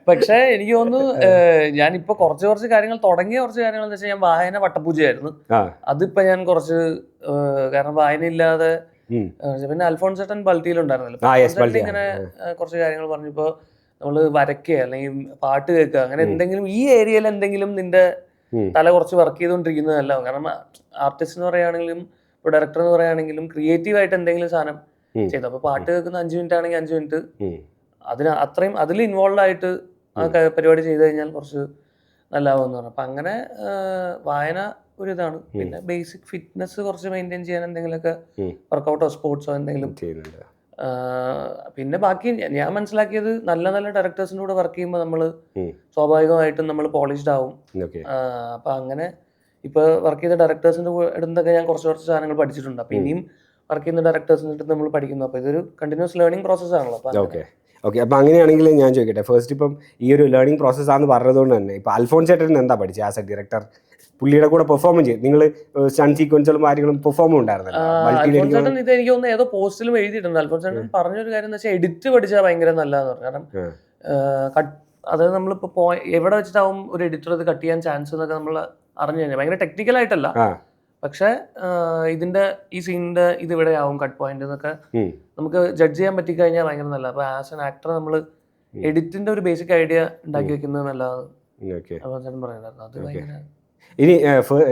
പക്ഷെ എനിക്ക് തോന്നുന്നു ഞാനിപ്പോ കുറച്ച് കാര്യങ്ങൾ തുടങ്ങിയ കുറച്ച് കാര്യങ്ങൾ എന്ന് വെച്ചാൽ, ഞാൻ വായന വട്ടപൂജയായിരുന്നു. അതിപ്പോ ഞാൻ കുറച്ച് കാരണം വായന ഇല്ലാതെ, പിന്നെ അൽഫോൺസ് ചേട്ടൻ ബൾട്ടിയിലുണ്ടായിരുന്നല്ലോ, ഇങ്ങനെ കുറച്ച് കാര്യങ്ങൾ പറഞ്ഞപ്പോ നമ്മള് വരയ്ക്കുക അല്ലെങ്കിൽ പാട്ട് കേൾക്കുക, അങ്ങനെ എന്തെങ്കിലും ഈ ഏരിയയിൽ എന്തെങ്കിലും നിന്റെ തല കുറച്ച് വർക്ക് ചെയ്തുകൊണ്ടിരിക്കുന്നതല്ല. കാരണം ആർട്ടിസ്റ്റ് എന്ന് പറയുകയാണെങ്കിലും ഇപ്പോൾ ഡയറക്ടർ എന്ന് പറയുകയാണെങ്കിലും ക്രിയേറ്റീവായിട്ട് എന്തെങ്കിലും സാധനം ചെയ്തു. അപ്പോൾ പാട്ട് കേൾക്കുന്ന 5 മിനിറ്റ് ആണെങ്കിൽ 5 മിനിറ്റ് അത്രയും അതിൽ ഇൻവോൾവ് ആയിട്ട് ആ പരിപാടി ചെയ്ത് കഴിഞ്ഞാൽ കുറച്ച് നല്ലതാവുമെന്ന് പറഞ്ഞു. അപ്പം അങ്ങനെ വായന ഒരു ഇതാണ്. പിന്നെ ബേസിക് ഫിറ്റ്നസ് കുറച്ച് മെയിൻറ്റെയിൻ ചെയ്യാൻ എന്തെങ്കിലുമൊക്കെ വർക്കൗട്ടോ സ്പോർട്സോ എന്തെങ്കിലും ചെയ്യുന്നുണ്ട്. പിന്നെ ബാക്കി ഞാൻ മനസ്സിലാക്കിയത്, നല്ല നല്ല ഡയറക്ടേഴ്സിൻ്റെ കൂടെ വർക്ക് ചെയ്യുമ്പോൾ നമ്മൾ സ്വാഭാവികമായിട്ടും നമ്മൾ പോളിഷ്ഡ് ആവും. അപ്പം അങ്ങനെ ഇപ്പോൾ വർക്ക് ചെയ്ത ഡയറക്ടേഴ്സിൻ്റെ അടുത്തൊക്കെ ഞാൻ കുറച്ച് സാധനങ്ങൾ പഠിച്ചിട്ടുണ്ട്. അപ്പോൾ ഇനിയും വർക്ക് ചെയ്യുന്ന ഡയറക്ടേഴ്സിൻ്റെ അടുത്ത് നമ്മൾ പഠിക്കുന്നു. അപ്പോൾ ഇതൊരു കണ്ടിന്യൂസ് ലേണിംഗ് പ്രോസസ്സാണല്ലോ. ഓക്കെ. അപ്പോൾ അങ്ങനെയാണെങ്കിൽ ഞാൻ ചോദിക്കട്ടെ, ഫസ്റ്റ് ഇപ്പം ഈ ഒരു ലേണിംഗ് പ്രോസസ്സാണെന്ന് പറഞ്ഞതുകൊണ്ട് തന്നെ ഇപ്പോൾ അൽഫോൺസ് ചേട്ടൻ എന്താ പഠിച്ചത് ആസ് എ ഡയറക്ടർ? പുള്ളിയുടെ കൂടെ പെർഫോം ചെയ്യും, നിങ്ങൾ സ്റ്റൺ സീക്വൻസുകളും കാര്യങ്ങളും പെർഫോമും ഉണ്ടായിരുന്നല്ലോ. അൽഫോൺസ് ചേട്ടൻ ഇത് എനിക്ക് തോന്നുന്നു ഏതോ പോസ്റ്റിലും എഴുതിയിട്ടുണ്ട്. അൽഫോൺസ് ചേട്ടൻ പറഞ്ഞൊരു കാര്യം എന്ന് വെച്ചാൽ, എഡിറ്റ് പഠിച്ചാൽ ഭയങ്കര നല്ലതെന്ന് പറഞ്ഞു. കാരണം അതായത് നമ്മളിപ്പോൾ എവിടെ വെച്ചിട്ടാവും ഒരു എഡിറ്റർ ഇത് കട്ട് ചെയ്യാൻ ചാൻസ് എന്നൊക്കെ നമ്മൾ അറിഞ്ഞു കഴിഞ്ഞാൽ, ഭയങ്കര ടെക്നിക്കൽ ആയിട്ടല്ല, പക്ഷെ ഇതിന്റെ ഈ സീനിന്റെ ഇത് ഇവിടെ ആവും കട്ട് പോയിന്റ് എന്നൊക്കെ നമുക്ക് ജഡ്ജ് ചെയ്യാൻ പറ്റിക്കഴിഞ്ഞാൽ ഭയങ്കര നല്ല. അപ്പൊ ആസ് എൻ ആക്ടർ നമ്മൾ എഡിറ്റിന്റെ ഒരു ബേസിക് ഐഡിയ ഉണ്ടാക്കി വെക്കുന്നത് നല്ലതാണ്. അത് ഭയങ്കര. ഇനി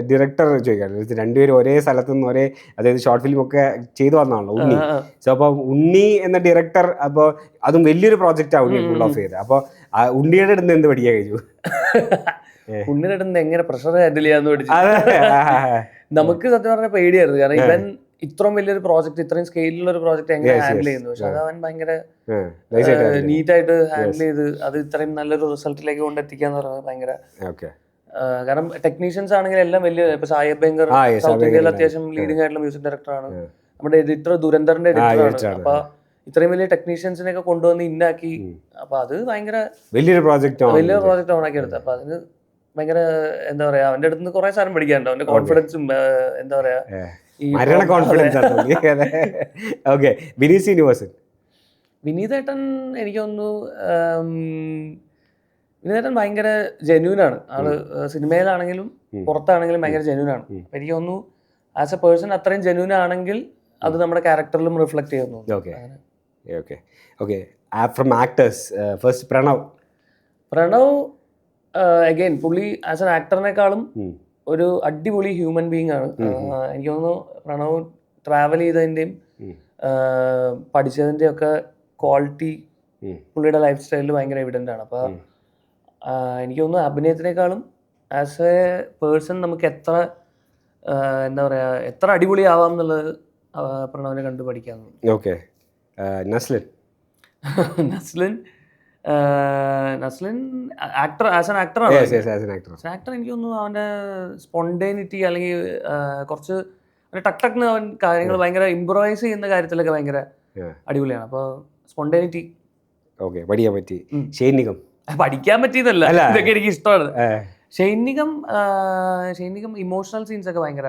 ഡയറക്ടർ ചോദിക്കാം, രണ്ടുപേരും ഒരേ സ്ഥലത്തു നിന്ന് ഒരേ, അതായത് ഷോർട്ട് ഫിലിം ഒക്കെ ചെയ്തു വന്നാണല്ലോ ഉണ്ണി. സോ അപ്പോൾ ഉണ്ണി എന്ന ഡയറക്ടർ, അപ്പോൾ അതും വലിയൊരു പ്രോജക്റ്റാണ് ഉണ്ണി ഫുൾ ഓഫ് ചെയ്തത്. അപ്പോൾ ഉണ്ണിയുടെ അടുത്ത് എന്ത് പഠിക്കാൻ കഴിഞ്ഞു? ഉണ്ണിയുടെ അടുത്ത് എങ്ങനെ പ്രഷർ ഹാൻഡിൽ ചെയ്യാന്ന് പഠിച്ചു. നമുക്ക് സത്യം പറഞ്ഞ പേടിയായിരുന്നു. കാരണം ഇവൻ ഇത്രയും വലിയൊരു പ്രോജക്ട്, ഇത്രയും സ്കെയിലുള്ള ഒരു പ്രോജക്ട് എങ്ങനെ ഹാൻഡിൽ ചെയ്യുന്നു. പക്ഷെ അത് അവൻ ഭയങ്കര നീറ്റായിട്ട് ഹാൻഡിൽ ചെയ്ത് അത് ഇത്രയും നല്ലൊരു റിസൾട്ടിലേക്ക് കൊണ്ടെത്തിക്കാന്ന് പറയുന്നത് ഭയങ്കര. കാരണം ടെക്നീഷ്യൻസ് ആണെങ്കിൽ എല്ലാം വലിയ, ഇപ്പൊ സായബ് ബംഗർ സൗത്ത് ഇന്ത്യയിൽ അത്യാവശ്യം ലീഡിംഗ് ആയിട്ടുള്ള മ്യൂസിക് ഡയറക്ടറാണ്. നമ്മുടെ എഡിറ്റർ ദുരന്തറിന്റെ എഡിറ്ററാണ്. അപ്പൊ ഇത്രയും വലിയ ടെക്നീഷ്യൻസിനെ ഒക്കെ കൊണ്ടുവന്ന് ഇന്നാക്കി. അപ്പൊ അത് ഭയങ്കര വലിയൊരു പ്രോജക്റ്റ് ഓണാക്കി എടുത്തത്. അപ്പൊ അതിന് ഭയങ്കര എന്താ പറയാ, അവന്റെ അടുത്ത് നിന്ന് കുറെ സാധനം പഠിക്കാനുണ്ട്. അവന്റെ കോൺഫിഡൻസും എന്താ പറയാ, വിനീതേട്ടൻ എനിക്ക് തോന്നുന്നു വിനീതേട്ടൻ ഭയങ്കര ജെന്യൂനാണ് ആള്. സിനിമയിലാണെങ്കിലും പുറത്താണെങ്കിലും ഭയങ്കര ജെന്യൂനാണ്. എനിക്ക് തോന്നുന്നു ആസ് എ പേഴ്സൺ അത്രയും ജെന്യൂൻ ആണെങ്കിൽ അത് നമ്മുടെ ക്യാരക്ടറിലും റിഫ്ലക്ട് ചെയ്യുന്നു. പ്രണവ് അഗൈൻ പുള്ളി ആസ് എൻ ആക്ടറിനേക്കാളും ഒരു അടിപൊളി ഹ്യൂമൻ ബീങ് ആണ്. എനിക്ക് തോന്നുന്നു പ്രണവ് ട്രാവൽ ചെയ്തതിൻ്റെയും പഠിച്ചതിൻ്റെയും ഒക്കെ ക്വാളിറ്റി പുള്ളിയുടെ ലൈഫ് സ്റ്റൈലിൽ ഭയങ്കര എവിഡൻ്റ് ആണ്. അപ്പോൾ എനിക്ക് തോന്നുന്നു അഭിനയത്തിനേക്കാളും ആസ് എ പേഴ്സൺ നമുക്ക് എത്ര എന്താ പറയുക, എത്ര അടിപൊളിയാവാം എന്നുള്ളത് പ്രണവിനെ കണ്ട് പഠിക്കാൻ. നസ്ലിൻ ആക്ടർ, ആസ് എൻ ആക്ടറാണ്. ആക്ടർ എനിക്ക് തോന്നുന്നു അവൻ്റെ സ്പോണ്ടേനിറ്റി അല്ലെങ്കിൽ കുറച്ച് ടക്ക് ടക്ന്ന് അവൻ കാര്യങ്ങൾ ഭയങ്കര ഇംപ്രവൈസ് ചെയ്യുന്ന കാര്യത്തിലൊക്കെ ഭയങ്കര അടിപൊളിയാണ്. അപ്പോൾ സ്പോണ്ടേനിറ്റി പഠിക്കാൻ പറ്റി. ഷൈനികം പഠിക്കാൻ പറ്റിയതല്ല, ഇതൊക്കെ എനിക്ക് ഇഷ്ടമാണ്. ഷൈനികം ഇമോഷണൽ സീൻസ് ഒക്കെ ഭയങ്കര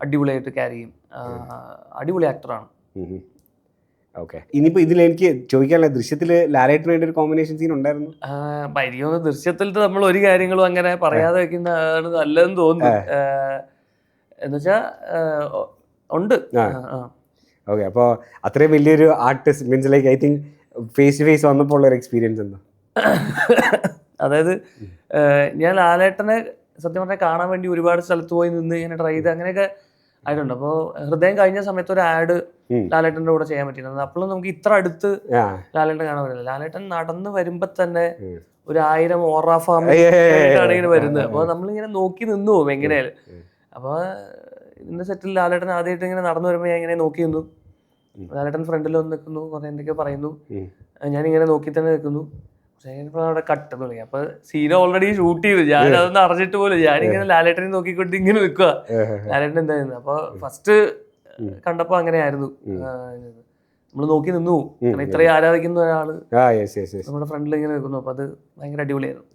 അടിപൊളിയായിട്ട് ക്യാരി ചെയ്യും. അടിപൊളി ആക്ടറാണ്. ഇനിയിപ്പോ ഇതിൽ എനിക്ക് ചോദിക്കാനുള്ള, ദൃശ്യത്തിൽ ലാലേട്ടനായിട്ട് ഒരു കോമ്പിനേഷൻ സീൻ ഉണ്ടായിരുന്നു. പരിഗണന ദൃശ്യത്തിൽ നമ്മൾ ഒരു കാര്യങ്ങളും അങ്ങനെ പറയാതെ വെക്കുന്നതാണ് നല്ലതെന്ന് തോന്നുന്നു. എന്നുവെച്ചാ ഉണ്ട്. ഓക്കെ. അപ്പോൾ അത്രയും വലിയൊരു artist means like I think face to face വന്നപ്പോൾ ഉള്ള ഒരു എക്സ്പീരിയൻസ് എന്താ? അതായത് ഞാൻ ലാലേട്ടനെ സത്യം പറഞ്ഞാൽ കാണാൻ വേണ്ടി ഒരുപാട് സ്ഥലത്ത് പോയി നിന്ന് ഇങ്ങനെ ട്രൈ ചെയ്ത് അങ്ങനെയൊക്കെ ആയിട്ടുണ്ട്. അപ്പോൾ ഹൃദയം കഴിഞ്ഞ സമയത്ത് ഒരു ആഡ് ലാലേട്ടൻ്റെ കൂടെ ചെയ്യാൻ പറ്റിയിരുന്നത്. അപ്പോഴും നമുക്ക് ഇത്ര അടുത്ത് ലാലേട്ടൻ കാണാൻ പറ്റില്ല. ലാലേട്ടൻ നടന്ന് വരുമ്പോൾ തന്നെ ഒരു 1000 ഓറ ഫാമിലാണ് ഇങ്ങനെ വരുന്നത്. അപ്പോൾ നമ്മളിങ്ങനെ നോക്കി നിന്നു പോകും എങ്ങനെയാലും. അപ്പോൾ ഇതിന്റെ സെറ്റിൽ ലാലേട്ടൻ ആദ്യമായിട്ട് ഇങ്ങനെ നടന്നു വരുമ്പോൾ ഞാൻ ഇങ്ങനെ നോക്കി നിന്നു. ലാലേട്ടൻ ഫ്രണ്ടിൽ വന്ന് നിൽക്കുന്നു, കുറെ എന്തൊക്കെ പറയുന്നു, ഞാനിങ്ങനെ നോക്കി തന്നെ നിൽക്കുന്നു. അവിടെ കട്ട് തുടങ്ങി. അപ്പൊ സീൻ ഓൾറെഡി ഷൂട്ട് ചെയ്തു, ഞാൻ അതൊന്നും അറിഞ്ഞിട്ട് പോലും. ഞാനിങ്ങനെ ലാലേട്ടനെ നോക്കിക്കൊണ്ട് ഇങ്ങനെ നിൽക്കുക, ലാലേട്ടൻ എന്തായിരുന്നു. അപ്പൊ ഫസ്റ്റ് കണ്ടപ്പോ അങ്ങനെയായിരുന്നു, നമ്മൾ നോക്കി നിന്നു. കാരണം ഇത്രയും ആരാധിക്കുന്ന ഒരാള് നമ്മുടെ ഫ്രണ്ടിൽ ഇങ്ങനെ നിൽക്കുന്നു. അപ്പൊ അത് ഭയങ്കര അടിപൊളിയായിരുന്നു.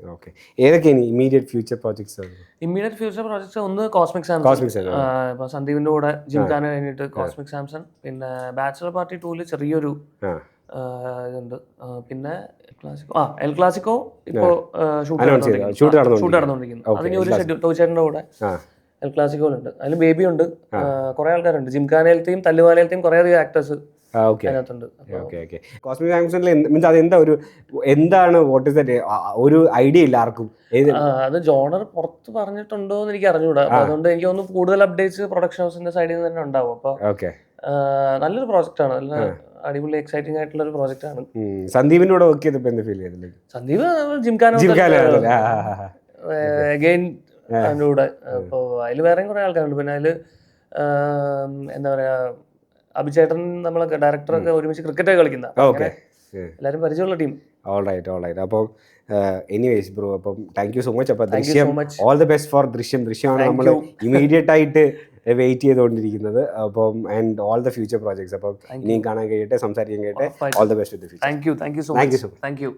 ഇമ്മീഡിയറ്റ് ഫ്യൂച്ചർ പ്രോജക്ട്സ് ഒന്ന് കോസ്മിക് സാംസൺ, ഇപ്പൊ സന്ദീപിന്റെ കൂടെ ജിംഖാന കഴിഞ്ഞിട്ട് കോസ്മിക് സാംസൺ, പിന്നെ ബാച്ചലർ പാർട്ടി 2 ചെറിയൊരു ഇതുണ്ട്, പിന്നെ എൽ ക്ലാസിക്കോ ഇപ്പോ ഷൂട്ട് നടന്നുകൊണ്ടിരിക്കുന്നു. അതിന് ഒരു ഷെഡ്യൂൾ ടോച്ചേട്ടന്റെ കൂടെ എൽ ക്ലാസിക്കോയിലുണ്ട്. അതിൽ ബേബി ഉണ്ട്, കുറെ ആൾക്കാരുണ്ട്. ജിംഖാനയിലത്തെയും തല്ലുവാലയിലത്തെയും കുറെ അധികം ആക്ടേഴ്സ് അതിനകത്തുണ്ട്. കോസ്മിക് സാംസണിൽ അതെന്താ ഒരു എന്താണ് വാട്ട് ഇസ് ദാറ്റ് ഒരു ഐഡിയ ഇല്ല ആർക്കും. അത് ജോണർ പുറത്ത് പറഞ്ഞിട്ടുണ്ടോ എന്ന് എനിക്ക് അറിഞ്ഞുകൂടാ. അതുകൊണ്ട് എനിക്ക് തോന്നുന്നു കൂടുതൽ അപ്ഡേറ്റ്സ് പ്രൊഡക്ഷൻ ഹൗസിന്റെ സൈഡിൽ നിന്ന് തന്നെ ഉണ്ടാവും. അപ്പൊ നല്ലൊരു പ്രോജക്റ്റ് ആണ്, നല്ല അടിപൊളി എക്സൈറ്റിംഗ് ആയിട്ടുള്ള ഒരു പ്രോജക്റ്റ് ആണ്. സന്ദീപിനോട് വർക്ക് ചെയ്തപ്പോ എന്ത് ഫീൽ ചെയ്തില്ലേ? സന്ദീപ് ജിംഖാന അഗൈൻ അതിൻ്റെ കൂടെ. അപ്പോൾ അതിൽ വേറെയും കുറെ ആൾക്കാരുണ്ട്. പിന്നെ അതിൽ എന്താ പറയാ, അഭിചേട്ടൻ നമ്മളൊക്കെ ഡയറക്ടറൊക്കെ ഒരുമിച്ച് ക്രിക്കറ്റ് കളിക്കുന്ന എല്ലാവരും പരിചയമുള്ള ടീം. ഓൾറൈറ്റ്. അപ്പം എനിവേസ് ബ്രോ, അപ്പം താങ്ക് യു സോ മച്ച്. അപ്പം ദൃശ്യം ഓൾ ദി ബെസ്റ്റ് ഫോർ ദൃശ്യമാണ് നമ്മൾ ഇമീഡിയറ്റ് ആയിട്ട് വെയിറ്റ് ചെയ്തുകൊണ്ടിരിക്കുന്നത്. അപ്പം and all the future projects അപ്പം ഇനിയും കാണാൻ കഴിയട്ടെ, സംസാരിക്കാൻ കഴിയട്ടെ. All the best with the future. Thank you so much.